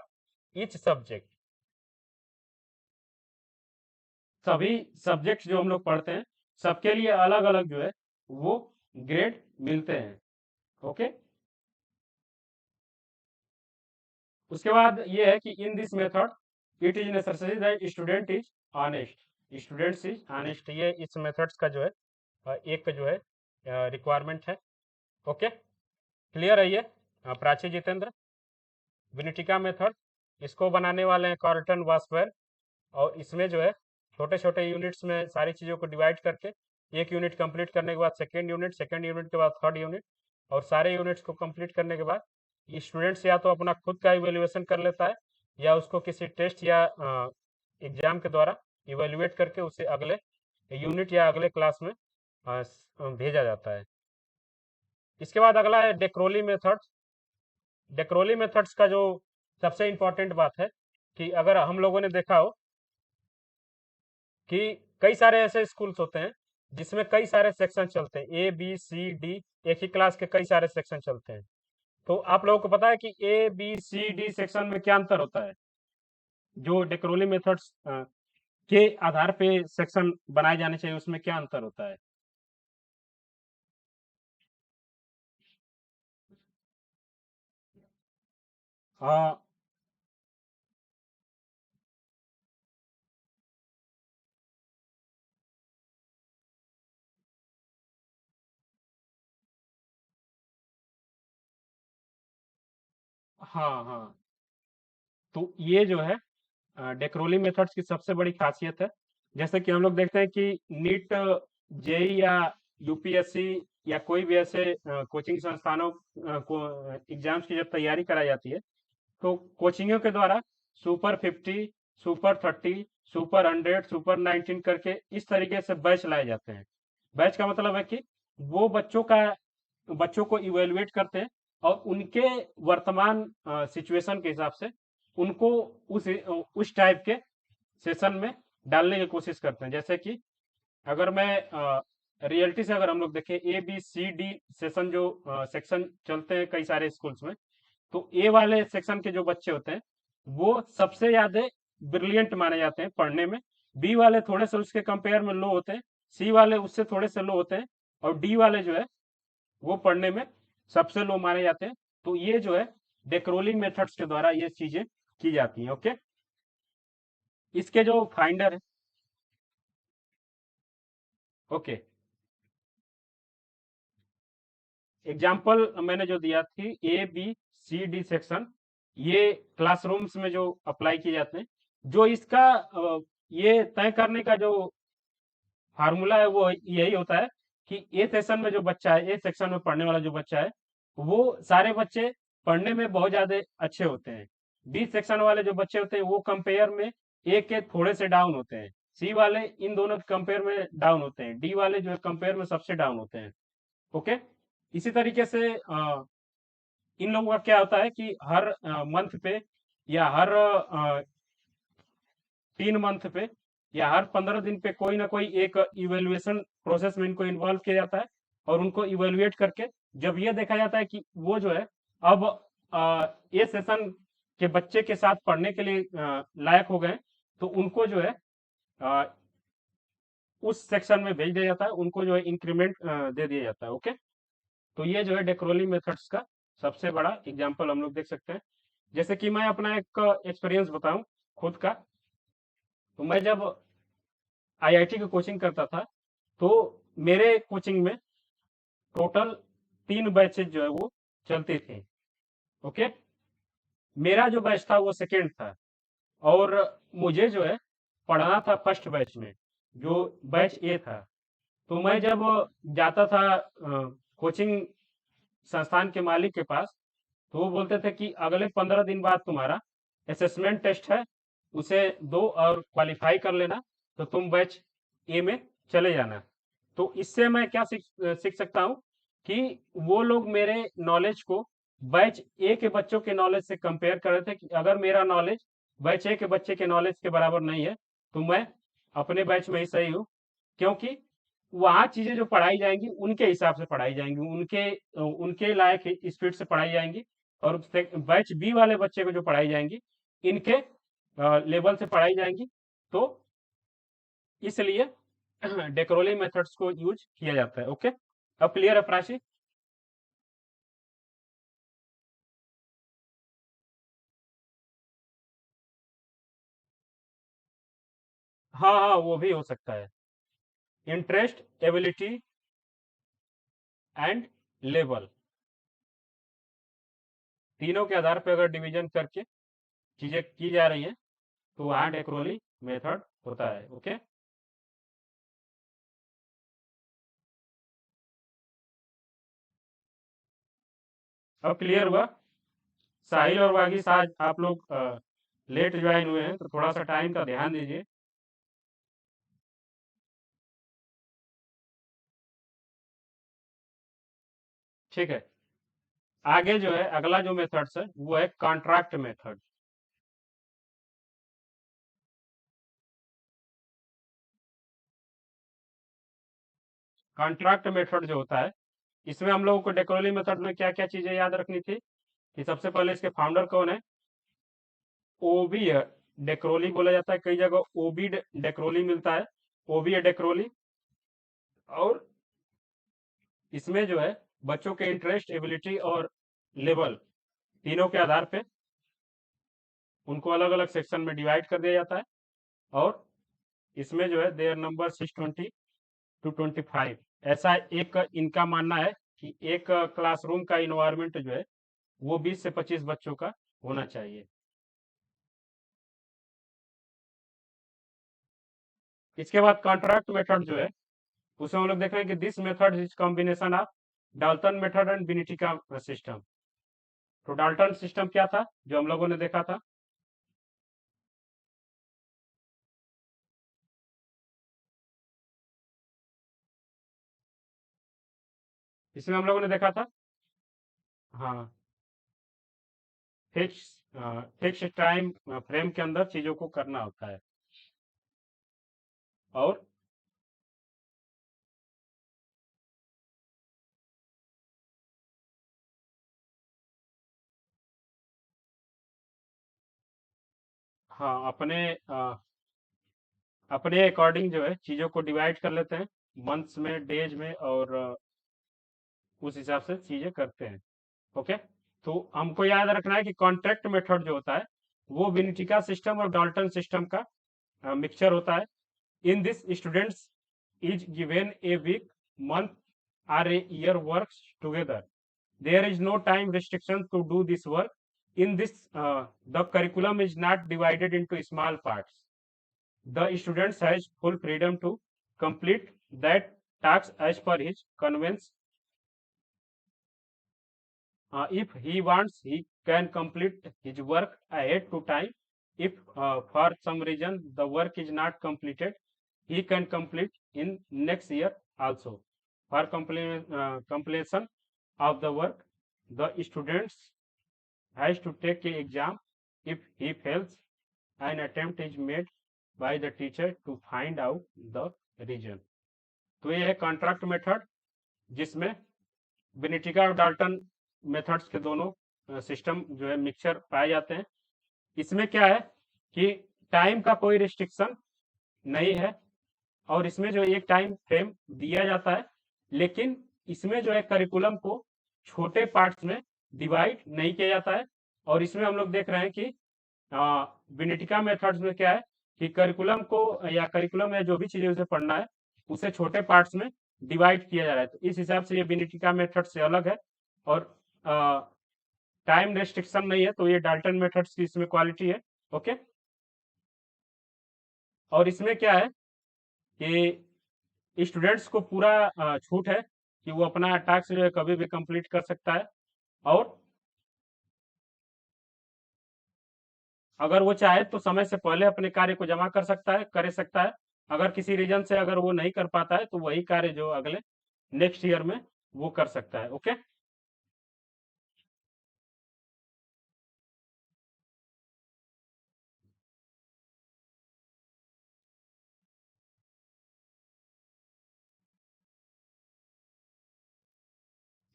each subject. सभी सब्जेक्ट्स जो हम लोग पढ़ते हैं सबके लिए अलग अलग जो है वो ग्रेड मिलते हैं। ओके, उसके बाद ये है कि in this method it is necessary that student is honest. Students is honest, ये इस मेथड्स का जो है एक जो है रिक्वायरमेंट है। ओके, क्लियर है ये प्राची जितेंद्र? विनिटिका मेथड इसको बनाने वाले हैं कार्लटन वासवेल। और इसमें जो है छोटे छोटे यूनिट्स में सारी चीज़ों को डिवाइड करके एक यूनिट कंप्लीट करने के बाद सेकेंड यूनिट, सेकेंड यूनिट के बाद थर्ड यूनिट, और सारे यूनिट्स को कंप्लीट करने के बाद स्टूडेंट्स या तो अपना खुद का इवेल्युएशन कर लेता है या उसको किसी टेस्ट या एग्जाम के द्वारा इवेल्युएट करके उसे अगले यूनिट या अगले क्लास में भेजा जाता है। इसके बाद अगला है डेक्रोली मेथड्स। डेक्रोली मेथड्स का जो सबसे इंपॉर्टेंट बात है कि अगर हम लोगों ने देखा हो कि कई सारे ऐसे स्कूल्स होते हैं जिसमें कई सारे सेक्शन चलते हैं, ए बी सी डी, एक ही क्लास के कई सारे सेक्शन चलते हैं। तो आप लोगों को पता है कि A B C D section में क्या अंतर होता है? जो डेक्रोली मेथड्स के आधार पे सेक्शन बनाए जाने चाहिए उसमें क्या अंतर होता है? हाँ, हाँ, हाँ। तो ये जो है डेक्रोली मेथड्स की सबसे बड़ी खासियत है, जैसे कि हम लोग देखते हैं कि नीट, जेई या यूपीएससी या कोई भी ऐसे कोचिंग संस्थानों को एग्जाम्स की जब तैयारी कराई जाती है, तो कोचिंगों के द्वारा सुपर 50, सुपर 30, सुपर 100, सुपर 19 करके इस तरीके से बैच लाए जाते हैं। बैच का मतलब है कि वो बच्चों को इवेलुएट करते हैं और उनके वर्तमान सिचुएशन के हिसाब से उनको उस टाइप के सेशन में डालने की कोशिश करते हैं। जैसे कि अगर मैं रियलिटी से अगर हम लोग देखें, ABCD सेशन जो सेक्शन चलते हैं कई सारे स्कूल्स में, तो ए वाले सेक्शन के जो बच्चे होते हैं वो सबसे ज्यादा ब्रिलियंट माने जाते हैं पढ़ने में। बी वाले थोड़े से उसके कंपेयर में लो होते हैं, सी वाले उससे थोड़े से लो होते हैं, और डी वाले जो है वो पढ़ने में सबसे लो माने जाते हैं। तो ये जो है डेक्रोली मेथड्स के द्वारा ये चीजें की जाती हैं। ओके, इसके जो फाइंडर है, ओके, एग्जाम्पल मैंने जो दिया थी ABCD सेक्शन, ये क्लासरूम्स में जो अप्लाई किए जाते हैं, जो इसका ये तय करने का जो फार्मूला है वो यही होता है कि ए सेक्शन में जो बच्चा है, ए सेक्शन में पढ़ने वाला जो बच्चा है, वो सारे बच्चे पढ़ने में बहुत ज्यादा अच्छे होते हैं। बी सेक्शन वाले जो बच्चे होते हैं वो कंपेयर में ए के थोड़े से डाउन होते हैं, सी वाले इन दोनों के कंपेयर में डाउन होते हैं, डी वाले जो है कंपेयर में सबसे डाउन होते हैं। ओके, इसी तरीके से इन लोगों का क्या होता है कि हर मंथ पे या हर 3 मंथ पे या हर 15 दिन पे कोई ना कोई एक इवेल्युएशन प्रोसेस में इनको इन्वॉल्व किया जाता है, और उनको इवेल्युएट करके जब ये देखा जाता है कि वो जो है अब ये सेशन के बच्चे के साथ पढ़ने के लिए लायक हो गए, तो उनको जो है अ, उस सेक्शन में भेज दिया जाता है, उनको जो है इंक्रीमेंट दे दिया जाता है। ओके, तो ये जो है डेक्रोली मेथड्स का सबसे बड़ा एग्जाम्पल हम लोग देख सकते हैं। जैसे कि मैं अपना एक एक्सपीरियंस बताऊं खुद का, तो मैं जब आईआईटी की कोचिंग करता था, तो मेरे कोचिंग में टोटल 3 बैचेज जो है वो चलती थी। ओके, मेरा जो बैच था वो सेकेंड था, और मुझे जो है पढ़ना था फर्स्ट बैच में, जो बैच ए था। तो मैं जब जाता था कोचिंग संस्थान के मालिक के पास, तो वो बोलते थे कि अगले 15 दिन बाद तुम्हारा असेसमेंट टेस्ट है, उसे दो और क्वालिफाई कर लेना, तो तुम बैच ए में चले जाना। तो इससे मैं क्या सीख सकता हूँ कि वो लोग मेरे नॉलेज को बैच ए के बच्चों के नॉलेज से कंपेयर कर रहे थे, कि अगर मेरा नॉलेज बैच ए के बच्चे के नॉलेज के बराबर नहीं है, तो मैं अपने बैच में ही सही हूँ, क्योंकि वहाँ चीजें जो पढ़ाई जाएंगी उनके हिसाब से पढ़ाई जाएंगी, उनके उनके लायक स्पीड से पढ़ाई जाएंगी, और बैच बी वाले बच्चे को जो पढ़ाई जाएंगी इनके लेवल से पढ़ाई जाएंगी। तो इसलिए डेक्रोली मेथड्स को यूज किया जाता है। ओके, अब क्लियर है प्राची? हाँ हाँ, वो भी हो सकता है। इंटरेस्ट, एबिलिटी एंड लेवल, तीनों के आधार पर अगर डिवीजन करके चीजें की जा रही हैं, तो वहां डेक्रोली मेथड होता है। ओके, अब क्लियर हुआ? साहिल और वागीश, आज आप लोग लेट ज्वाइन हुए हैं, तो थोड़ा सा टाइम का ध्यान दीजिए। ठीक है, आगे जो है अगला जो मेथड्स है वो है कॉन्ट्रैक्ट मेथड। कॉन्ट्रैक्ट मेथड जो होता है, इसमें हम लोगों को डेक्रोली मेथड में क्या क्या चीजें याद रखनी थी, कि सबसे पहले इसके फाउंडर कौन है? ओबी है, डेक्रोली बोला जाता है, कई जगह ओबी डेक्रोली मिलता है, ओबी है डेक्रोली। और इसमें जो है बच्चों के इंटरेस्ट, एबिलिटी और लेवल, तीनों के आधार पे उनको अलग अलग सेक्शन में डिवाइड कर दिया जाता है। और इसमें जो है देयर नंबर 620 to 25, ऐसा एक इनका मानना है कि एक क्लासरूम का इन्वायरमेंट जो है वो 20 से 25 बच्चों का होना चाहिए। इसके बाद कॉन्ट्रैक्ट मेथड जो है उसमें हम लोग देख रहे हैं कि this method is combination of Dalton method and Winnetka system. तो डाल्टन सिस्टम क्या था जो हम लोगों ने देखा था? इसमें हम लोगों ने देखा था, हाँ, फिक्स फिक्स टाइम फ्रेम के अंदर चीजों को करना होता है। और हाँ, अपने अकॉर्डिंग जो है चीजों को डिवाइड कर लेते हैं मंथ्स में, डेज में, और उस हिसाब से चीजें करते हैं। ओके, तो हमको याद रखना है कि कॉन्ट्रैक्ट मेथड जो होता है वो विनिटिका सिस्टम और डाल्टन सिस्टम का मिक्सचर होता है। In this students is given a week, month, or a year works together. There is no time restriction to do this work. In this, the curriculum is not divided into small parts. The student has full freedom to complete that task as per his convenience. If he wants, he can complete his work ahead to time. If for some reason the work is not completed, he can complete in next year also. For completion of the work, the students has to take a exam. If he fails, an attempt is made by the teacher to find out the reason. तो ये है contract method जिसमें बेनेटिका और Dalton methods के दोनों system जो है mixture पाए जाते हैं। इसमें क्या है कि टाइम का कोई रिस्ट्रिक्शन नहीं है और इसमें जो एक टाइम फ्रेम दिया जाता है, लेकिन इसमें जो है करिकुलम को छोटे पार्ट्स में डिवाइड नहीं किया जाता है। और इसमें हम लोग देख रहे हैं कि बेनेटिका मेथड्स में क्या है कि करिकुलम को या करिकुलम या जो भी चीजें उसे पढ़ना है उसे छोटे पार्ट्स में डिवाइड किया जा रहा है। तो इस हिसाब से ये बेनेटिका मेथड से अलग है और टाइम रेस्ट्रिक्शन नहीं है, तो ये डाल्टन मेथड्स की इसमें क्वालिटी है। ओके, और इसमें क्या है कि स्टूडेंट्स को पूरा छूट है कि वो अपना टास्क जो है कभी भी कंप्लीट कर सकता है और अगर वो चाहे तो समय से पहले अपने कार्य को जमा कर सकता है। अगर किसी रीजन से अगर वो नहीं कर पाता है तो वही कार्य जो अगले नेक्स्ट ईयर में वो कर सकता है। ओके,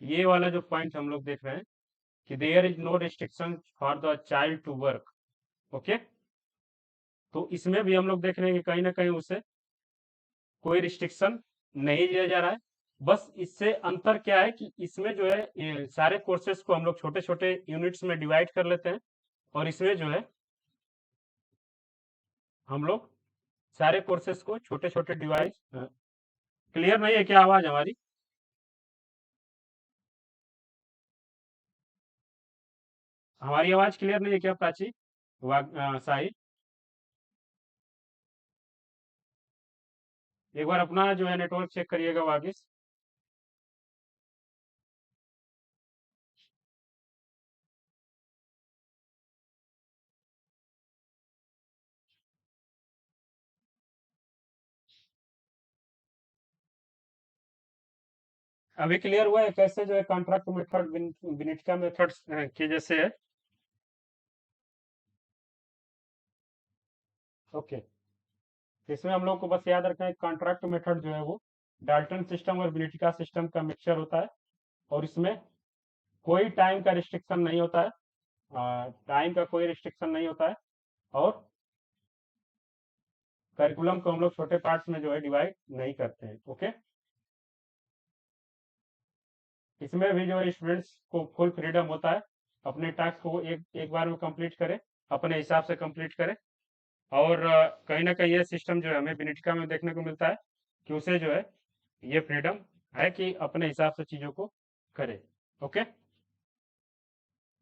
ये वाला जो पॉइंट हम लोग देख रहे हैं कि there is no restriction for the child to work. Okay, तो इसमें भी हम लोग देख रहे हैं कि कहीं ना कहीं उसे कोई रिस्ट्रिक्शन नहीं दिया जा रहा है। बस इससे अंतर क्या है कि इसमें जो है ये सारे कोर्सेज को हम लोग छोटे छोटे यूनिट्स में डिवाइड कर लेते हैं और इसमें जो है हम लोग सारे कोर्सेज को छोटे छोटे डिवाइड। क्लियर नहीं है क्या आवाज हमारी? हमारी आवाज क्लियर नहीं है क्या प्राची, साहिल? एक बार अपना जो है नेटवर्क चेक करिएगा वागिस। अभी क्लियर हुआ है कैसे जो है कॉन्ट्रैक्ट मेथड विनिटका मेथड के जैसे है? ओके, इसमें हम लोग को बस याद रखना है कॉन्ट्रैक्ट मेथड जो है वो डाल्टन सिस्टम और विनिटका सिस्टम का मिक्सचर होता है और इसमें कोई टाइम का रिस्ट्रिक्शन नहीं होता है, टाइम का कोई रिस्ट्रिक्शन नहीं होता है और करिकुलम को हम लोग छोटे पार्ट्स में जो है डिवाइड नहीं करते हैं। ओके, इसमें भी जो है स्टूडेंट्स को फुल फ्रीडम होता है अपने टास्क को एक एक बार में कंप्लीट करें, अपने हिसाब से कंप्लीट करें। और कहीं ना कहीं ये सिस्टम जो है हमें बिनिटका में देखने को मिलता है कि उसे जो है ये फ्रीडम है कि अपने हिसाब से चीजों को करे। ओके,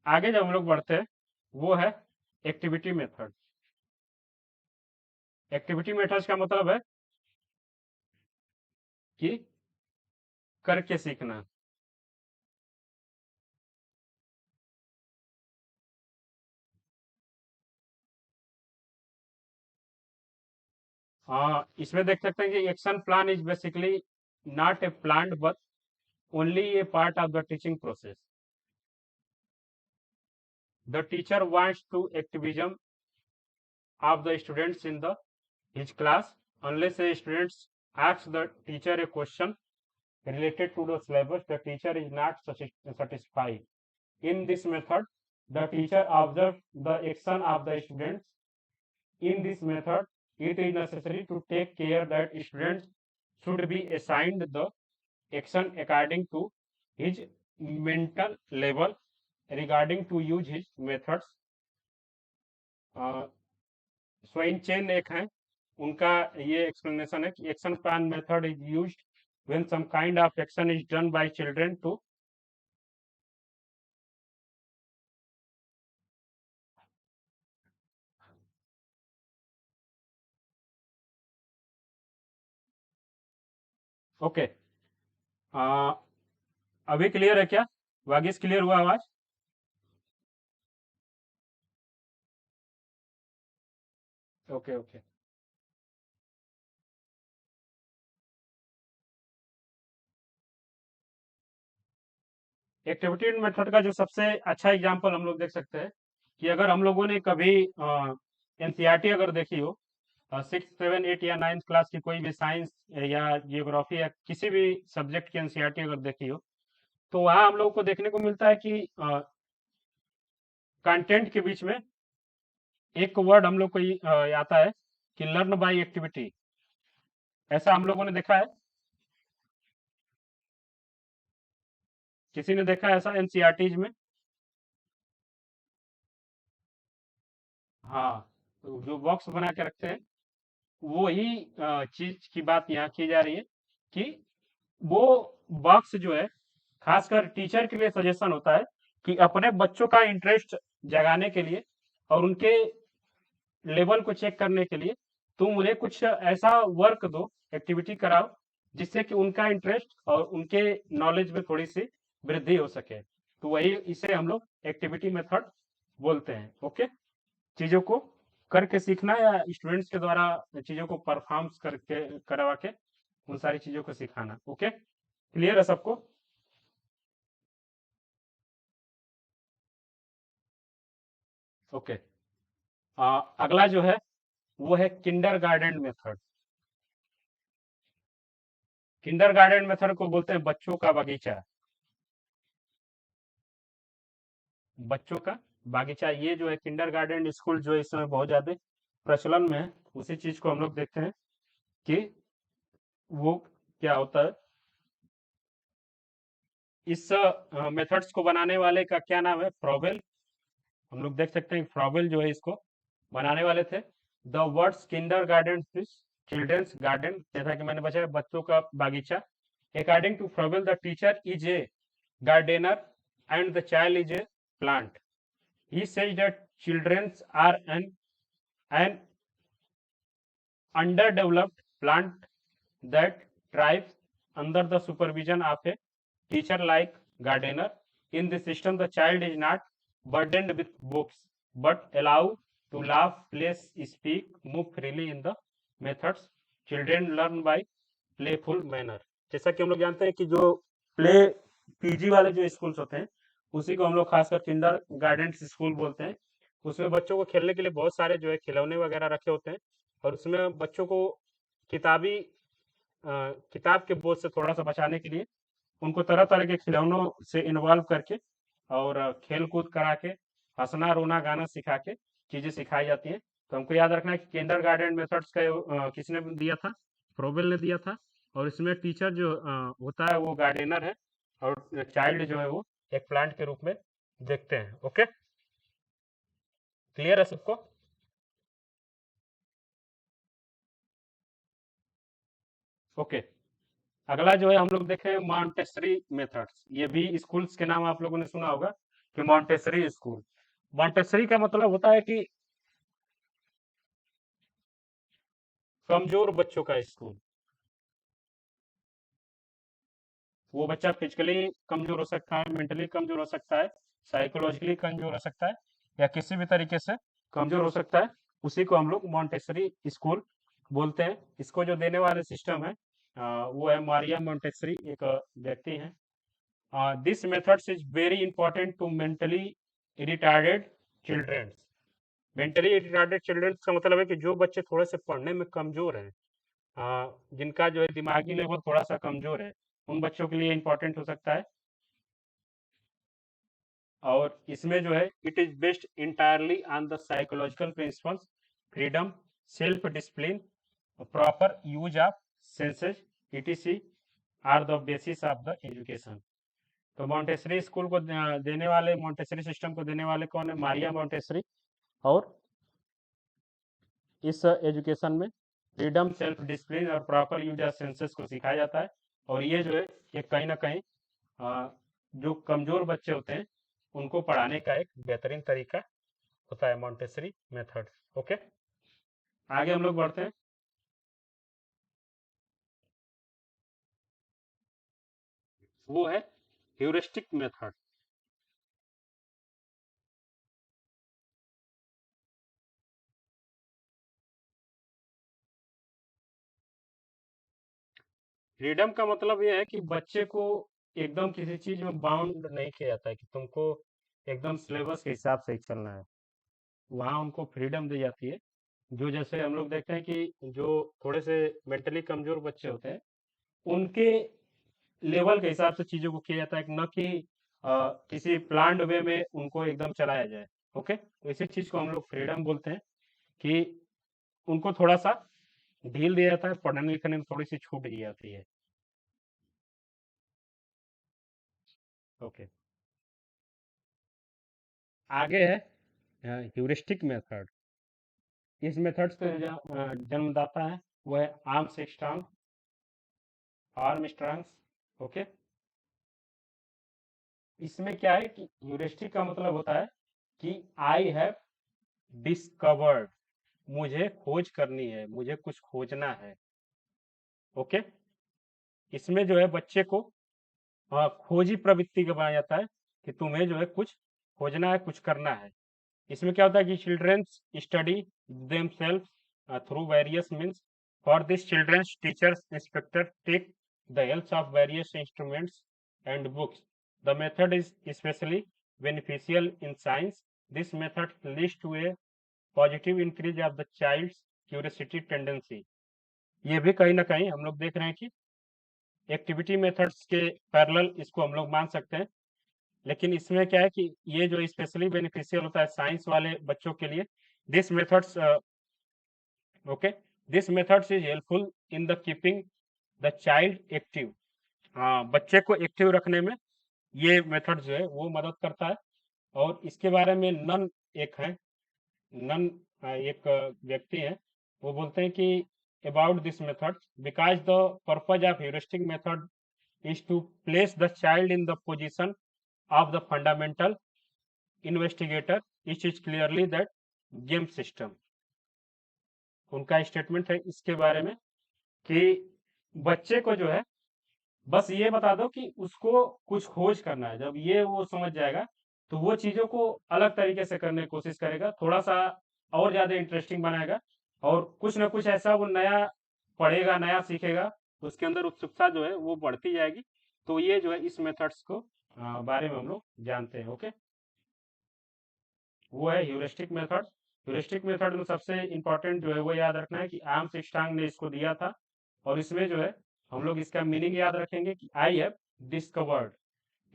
आगे जब हम लोग बढ़ते हैं वो है एक्टिविटी मेथड। एक्टिविटी मेथड्स का मतलब है कि करके सीखना। हाँ, इसमें देख सकते हैं कि action plan is basically not a plan but only a part of the teaching process. The teacher wants to activism of the students in the his class unless a student asks the teacher a question related to the syllabus the teacher is not satisfied. In this method the teacher observes the action of the students. In this method it is necessary to take care that students should be assigned the action according to his mental level. Regarding to use his methods, स्वाइन चेन एक है, उनका ये explanation है कि action plan method is used when some kind of action is done by children to okay. अभी clear है क्या? वागिस क्लियर हुआ आवाज? Okay okay. एक्टिविटी मेथड का जो सबसे अच्छा एग्जांपल हम लोग देख सकते हैं कि अगर हम लोगों ने कभी एनसीईआरटी अगर देखी हो, 6, 7, 8 या 9th क्लास की कोई भी साइंस या जियोग्राफी या किसी भी सब्जेक्ट की एनसीईआरटी अगर देखी हो, तो वहां हम लोगों को देखने को मिलता है कि कंटेंट के बीच में एक वर्ड हम लोग को आता है कि लर्न बाय एक्टिविटी। ऐसा हम लोगों ने देखा है? किसी ने देखा है ऐसा एनसीईआरटीज में? हाँ, तो जो बॉक्स बना के रखते हैं वो ही चीज की बात यहाँ की जा रही है कि वो बॉक्स जो है खासकर टीचर के लिए सजेशन होता है कि अपने बच्चों का इंटरेस्ट जगाने के लिए और उनके लेवल को चेक करने के लिए तुम उन्हें कुछ ऐसा वर्क दो, एक्टिविटी कराओ जिससे कि उनका इंटरेस्ट और उनके नॉलेज में थोड़ी सी वृद्धि हो सके। तो वही इसे हम लोग एक्टिविटी मेथड बोलते हैं। ओके, चीजों को करके सीखना या स्टूडेंट्स के द्वारा चीजों को परफॉर्म्स करके करवा के उन सारी चीजों को सिखाना। ओके, क्लियर है सबको? ओके। अगला जो है वो है Kinder garden method. Kinder garden method को बोलते हैं बच्चों का बगीचा। बच्चों का बागीचा, ये जो है किंडर गार्डन स्कूल जो इस समय बहुत ज्यादा प्रचलन में है, उसी चीज को हम लोग देखते हैं कि वो क्या होता है। इस मेथड्स को बनाने वाले का क्या नाम है? फ्रॉबेल। हम लोग देख सकते हैं फ्रॉबेल जो है इसको बनाने वाले थे। The words kindergarten children's garden, जैसा कि मैंने बताया बच्चों का बागीचा। According to Froebel the teacher is a gardener and the child is a plant. He says that children are an underdeveloped plant that thrives under the supervision of a teacher like gardener. In this system, the child is not burdened with books but allowed to laugh, play, speak, move freely in the methods. Children learn by playful manner. जैसा कि हम लोग जानते हैं कि जो play PG वाले जो स्कूल्स होते हैं उसी को हम लोग खासकर किंडर गार्डन स्कूल बोलते हैं। उसमें बच्चों को खेलने के लिए बहुत सारे जो है खिलौने वगैरह रखे होते हैं और उसमें बच्चों को किताबी किताब के बोझ से थोड़ा सा बचाने के लिए उनको तरह तरह के खिलौनों से इन्वॉल्व करके और खेल कूद करा के हंसना रोना गाना सिखा के चीजें सिखाई जाती हैं। तो हमको याद रखना है कि किंडर गार्डन मेथड्स का किसने दिया था? फ्रोबेल ने दिया था। और इसमें टीचर जो होता है वो गार्डनर है और चाइल्ड जो है वो एक प्लांट के रूप में देखते हैं। ओके, क्लियर है सबको? ओके, अगला जो है हम लोग देखें मॉन्टेसरी मेथड्स। ये भी स्कूल्स के नाम आप लोगों ने सुना होगा कि मॉन्टेसरी स्कूल। मॉन्टेसरी का मतलब होता है कि कमजोर बच्चों का स्कूल। वो बच्चा फिजिकली कमजोर हो सकता है, मेंटली कमजोर हो सकता है, साइकोलॉजिकली कमजोर हो सकता है, या किसी भी तरीके से कमजोर हो सकता है। उसी को हम लोग मॉन्टेसरी स्कूल बोलते हैं। इसको जो देने वाले सिस्टम है वो है मारिया मॉन्टेसरी, एक व्यक्ति है। This methods is very important to mentally retarded children. Mentally retarded children का मतलब है कि जो बच्चे थोड़े से पढ़ने में कमजोर हैं, जिनका जो है दिमागी लेवल थोड़ा सा कमजोर है, उन बच्चों के लिए इंपॉर्टेंट हो सकता है। और इसमें जो है it is based entirely on the psychological principles, freedom, self discipline, proper use of senses, E T C are the basis of the education. तो मॉन्टेसरी स्कूल को देने वाले, मॉन्टेसरी सिस्टम को देने वाले कौन है? मारिया मॉन्टेसरी। और इस एजुकेशन में फ्रीडम, सेल्फ डिसिप्लिन और प्रॉपर यूज ऑफ सेंसेस को सिखाया जाता है। और ये जो है ये कहीं ना कहीं जो कमजोर बच्चे होते हैं उनको पढ़ाने का एक बेहतरीन तरीका होता है मॉन्टेसरी मेथड। ओके, आगे हम लोग बढ़ते हैं। वो है ह्यूरिस्टिक मेथड। फ्रीडम का मतलब ये है कि बच्चे को एकदम किसी चीज में बाउंड नहीं किया जाता है कि तुमको एकदम सिलेबस के हिसाब से ही चलना है। वहाँ उनको फ्रीडम दी जाती है। जो जैसे हम लोग देखते हैं कि जो थोड़े से मेंटली कमजोर बच्चे होते हैं, उनके लेवल के हिसाब से चीजों को किया जाता है, न कि किसी प्लान्ड वे में उनको एकदम चलाया जाए। ओके, तो इसी चीज को हम लोग फ्रीडम बोलते हैं कि उनको थोड़ा सा ढील दिया जाता है, पढ़ने लिखने में थोड़ी सी छूट दी जाती है। ओके, आगे है ह्यूरिस्टिक मेथड। इस मेथड से जन्मदाता है वो है आर्मस्ट्रांग, आर्मस्ट्रांग। ओके, इसमें क्या है कि ह्यूरिस्टिक का मतलब होता है कि आई हैव डिस्कवर्ड, मुझे खोज करनी है, मुझे कुछ खोजना है। ओके, इसमें जो है बच्चे को खोजी प्रवृत्ति का बनाया जाता है कि तुम्हें जो है कुछ खोजना है, कुछ करना है। इसमें क्या होता है कि children's study themselves through various means. For this children's teachers inspector take the help of various instruments and books. The method is specially beneficial in science. This method leads to a positive increase of the child's curiosity tendency. ये भी कहीं ना कहीं हम लोग देख रहे हैं कि एक्टिविटी मेथड्स के पैरेलल इसको हम लोग मान सकते हैं। लेकिन इसमें क्या है कि ये जो स्पेशली बेनिफिशियल होता है साइंस वाले बच्चों के लिए, this methods okay, this methods is helpful in the keeping the child active. हाँ, बच्चे को एक्टिव रखने में ये मेथड जो है वो मदद करता है। और इसके बारे में नन एक है, नन एक व्यक्ति है, वो बोलते हैं कि about this method, because the purpose of heuristic method is to place the child in the position of the fundamental investigator, which is clearly that game system। उनका स्टेटमेंट है इसके बारे में कि बच्चे को जो है बस ये बता दो कि उसको कुछ खोज करना है। जब ये वो समझ जाएगा तो वो चीजों को अलग तरीके से करने की कोशिश करेगा, थोड़ा सा और ज्यादा इंटरेस्टिंग बनाएगा, और कुछ ना कुछ ऐसा वो नया पढ़ेगा, नया सीखेगा, उसके अंदर उत्सुकता जो है वो बढ़ती जाएगी। तो ये जो है इस मेथड्स को बारे में हम लोग जानते हैं। ओके, वो है ह्यूरिस्टिक मेथड। ह्यूरिस्टिक मेथड में सबसे इंपॉर्टेंट जो है वो याद रखना है कि आर्मस्ट्रांग ने इसको दिया था। और इसमें जो है हम लोग इसका मीनिंग याद रखेंगे कि आई हैव डिस्कवर्ड।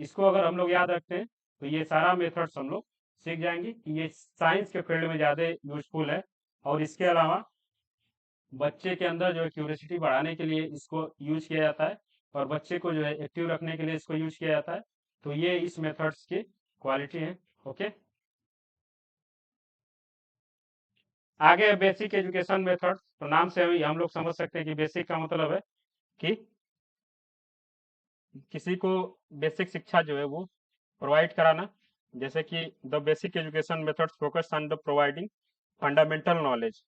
इसको अगर हम लोग याद रखते हैं तो ये सारा मेथड्स हम लोग सीख जाएंगे कि ये साइंस के फील्ड में ज़्यादा यूजफुल है। और इसके अलावा बच्चे के अंदर जो है क्यूरियोसिटी बढ़ाने के लिए इसको यूज किया जाता है, और बच्चे को जो है एक्टिव रखने के लिए इसको यूज किया जाता है। तो ये इस मेथड्स की क्वालिटी है। ओके, आगे बेसिक एजुकेशन मेथड। तो नाम से हम लोग समझ सकते हैं कि बेसिक का मतलब है कि किसी को बेसिक शिक्षा जो है वो प्रोवाइड कराना। जैसे कि the basic education methods focus on the providing fundamental knowledge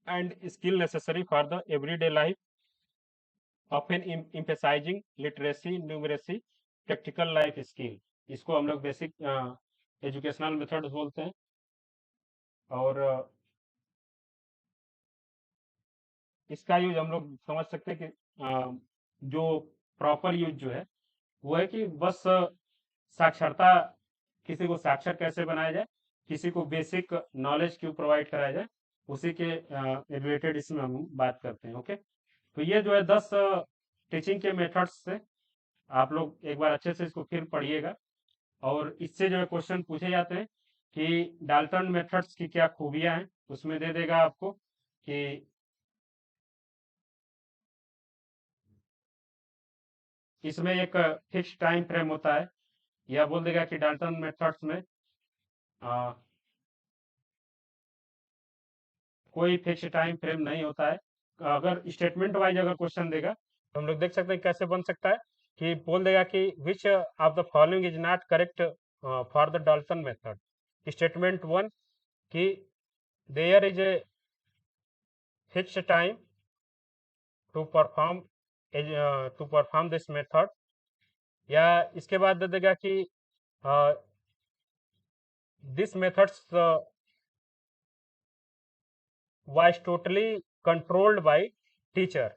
and skill necessary for the everyday life often emphasizing literacy numeracy practical life skill, इसको हम लोग बेसिक एजुकेशनल मेथड्स बोलते हैं। और इसका यूज हम लोग समझ सकते हैं कि जो प्रॉपर यूज जो है वो है कि बस साक्षरता, किसी को साक्षर कैसे बनाया जाए, किसी को बेसिक नॉलेज क्यों प्रोवाइड कराया जाए, उसी के रिलेटेड इसमें हम बात करते हैं। ओके, तो ये जो है 10 टीचिंग के मेथड्स से आप लोग एक बार अच्छे से इसको फिर पढ़िएगा। और इससे जो है क्वेश्चन पूछे जाते हैं कि डाल्टन मेथड्स की क्या खूबियां हैं, उसमें दे देगा आपको कि इसमें एक फिक्स टाइम फ्रेम होता है, यह बोल देगा कि डाल्टन मेथड्स में आ, कोई फिक्स टाइम फ्रेम नहीं होता है। अगर स्टेटमेंट वाइज अगर क्वेश्चन देगा तो हम लोग देख सकते हैं कैसे बन सकता है, कि बोल देगा कि which of the following is not correct for the Dalton method. Statement one, कि there is a fix time to perform this method. या इसके बाद दे देगा कि this methods was totally controlled by teacher.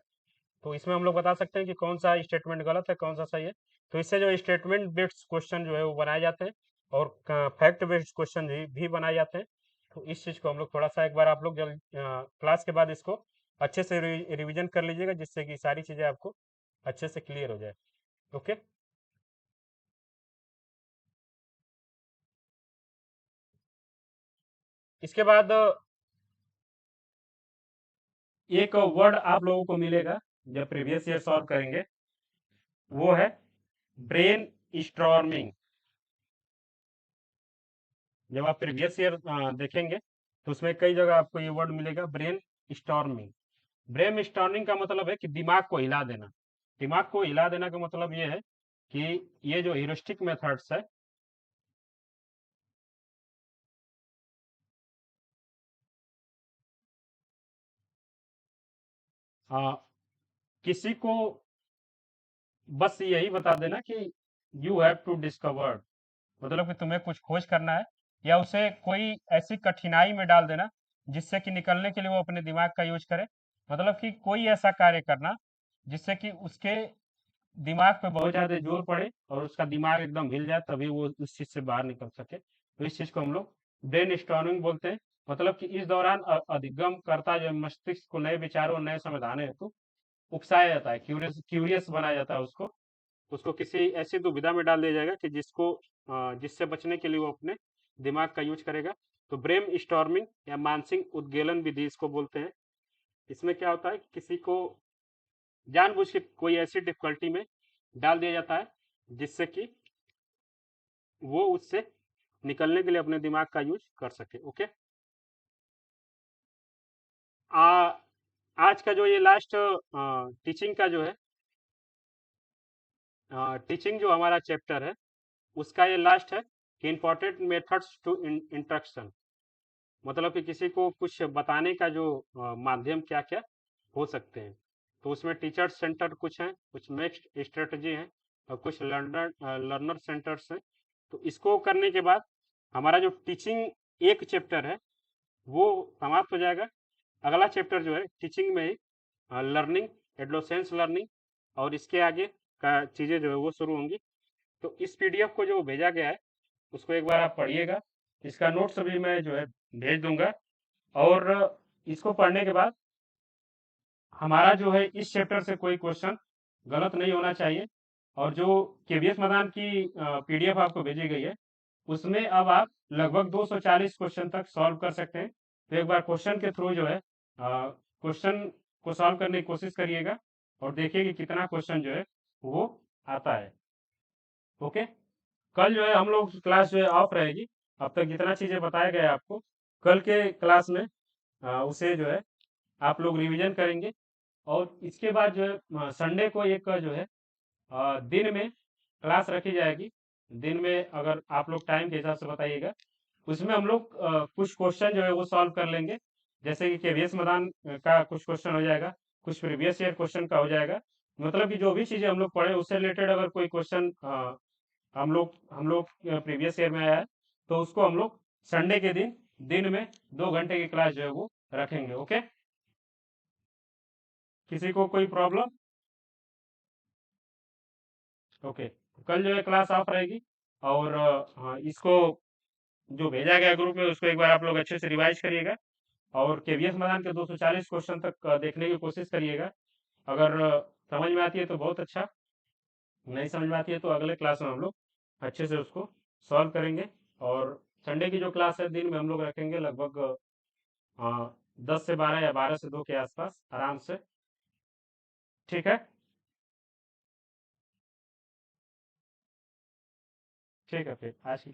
तो इसमें हम लोग बता सकते हैं कि कौन सा स्टेटमेंट गलत है, कौन सा सही है। तो इससे जो स्टेटमेंट बेस्ड क्वेश्चन जो है वो बनाए जाते हैं, और फैक्ट बेस्ड क्वेश्चन भी बनाए जाते हैं। तो इस चीज़ को हम लोग थोड़ा सा एक बार आप लोग जल्द क्लास के बाद इसको अच्छे से रिवीजन कर लीजिएगा, जिससे कि सारी चीज़ें आपको अच्छे से क्लियर हो जाए। ओके, इसके बाद एक वर्ड आप लोगों को मिलेगा जब प्रीवियस ईयर सॉल्व करेंगे, वो है ब्रेन स्टॉर्मिंग। जब आप प्रीवियस ईयर देखेंगे तो उसमें कई जगह आपको ये वर्ड मिलेगा, ब्रेन स्टॉर्मिंग। ब्रेन स्टॉर्मिंग का मतलब है कि दिमाग को हिला देना। दिमाग को हिला देना का मतलब ये है कि ये जो ह्यूरिस्टिक मेथड्स है, आ, किसी को बस यही बता देना कि यू हैव टू डिस्कवर, मतलब कि तुम्हें कुछ खोज करना है, या उसे कोई ऐसी कठिनाई में डाल देना जिससे कि निकलने के लिए वो अपने दिमाग का यूज करे। मतलब कि कोई ऐसा कार्य करना जिससे कि उसके दिमाग पे बहुत ज्यादा जोर पड़े और उसका दिमाग एकदम हिल जाए, तभी वो उस चीज से बाहर निकल सके। तो इस चीज को हम लोग ब्रेन स्टॉर्मिंग बोलते हैं। मतलब कि इस दौरान अधिगम करता जो मस्तिष्क को नए विचारों, नए समाधान हेतु उकसाया जाता है, क्यूरियस क्यूरियस बनाया जाता है उसको। उसको किसी ऐसी दुविधा में डाल दिया जाएगा कि जिससे बचने के लिए वो अपने दिमाग का यूज करेगा। तो ब्रेन स्टॉर्मिंग या मानसिक उद्गेलन विधि इसको बोलते हैं। इसमें क्या होता है, किसी को जानबूझ के कोई ऐसी डिफिकल्टी में डाल दिया जाता है जिससे कि वो उससे निकलने के लिए अपने दिमाग का यूज कर सके। ओके, आ, आज का जो ये लास्ट टीचिंग का जो है, टीचिंग जो हमारा चैप्टर है उसका ये लास्ट है कि इंपॉर्टेंट मेथड्स टू इंस्ट्रक्शन। मतलब कि किसी को कुछ बताने का जो माध्यम क्या क्या हो सकते हैं। तो उसमें टीचर सेंटर कुछ हैं, कुछ मिक्स्ड स्ट्रेटजी हैं, और कुछ लर्नर सेंटर्स हैं। तो इसको करने के बाद हमारा जो टीचिंग एक चैप्टर है वो समाप्त हो जाएगा। अगला चैप्टर जो है टीचिंग में ही लर्निंग, एडोसेंस लर्निंग, और इसके आगे का चीज़ें जो है वो शुरू होंगी। तो इस पीडीएफ को जो भेजा गया है उसको एक बार आप पढ़िएगा। इसका नोट्स भी मैं जो है भेज दूंगा। और इसको पढ़ने के बाद हमारा जो है इस चैप्टर से कोई क्वेश्चन गलत नहीं होना चाहिए। और जो केवीएस मैदान की पीडीएफ आपको भेजी गई है उसमें अब आप लगभग 240 क्वेश्चन तक सॉल्व कर सकते हैं। तो एक बार क्वेश्चन के थ्रू जो है क्वेश्चन को सॉल्व करने की कोशिश करिएगा, और देखिए कि कितना क्वेश्चन जो है वो आता है। ओके, कल जो है हम लोग क्लास जो है ऑफ रहेगी। अब तक जितना चीजें बताया गया आपको, कल के क्लास में उसे जो है आप लोग रिवीजन करेंगे। और इसके बाद जो है संडे को एक जो है दिन में क्लास रखी जाएगी। दिन में अगर आप लोग टाइम के हिसाब से बताइएगा, उसमें हम लोग कुछ क्वेश्चन जो है वो सॉल्व कर लेंगे। जैसे कि केवीएस मैदान का कुछ क्वेश्चन हो जाएगा, कुछ प्रीवियस ईयर क्वेश्चन का हो जाएगा, मतलब कि जो भी चीजें हम लोग पढ़े उससे रिलेटेड अगर कोई क्वेश्चन हम लोग प्रीवियस ईयर में आया है, तो उसको हम लोग संडे के दिन दिन में 2 घंटे की क्लास जो है वो रखेंगे। ओके, किसी को कोई प्रॉब्लम? ओके, कल जो है क्लास ऑफ रहेगी। और हाँ, इसको जो भेजा गया ग्रुप में उसको एक बार आप लोग अच्छे से रिवाइज करिएगा, और केवीएस मैदान के 240 क्वेश्चन तक देखने की कोशिश करिएगा। अगर समझ में आती है तो बहुत अच्छा, नहीं समझ में आती है तो अगले क्लास में हम लोग अच्छे से उसको सॉल्व करेंगे। और संडे की जो क्लास है दिन में हम लोग रखेंगे लगभग 10 से 12 या 12 से 2 के आसपास आराम से। ठीक है, ठीक है, फिर आज की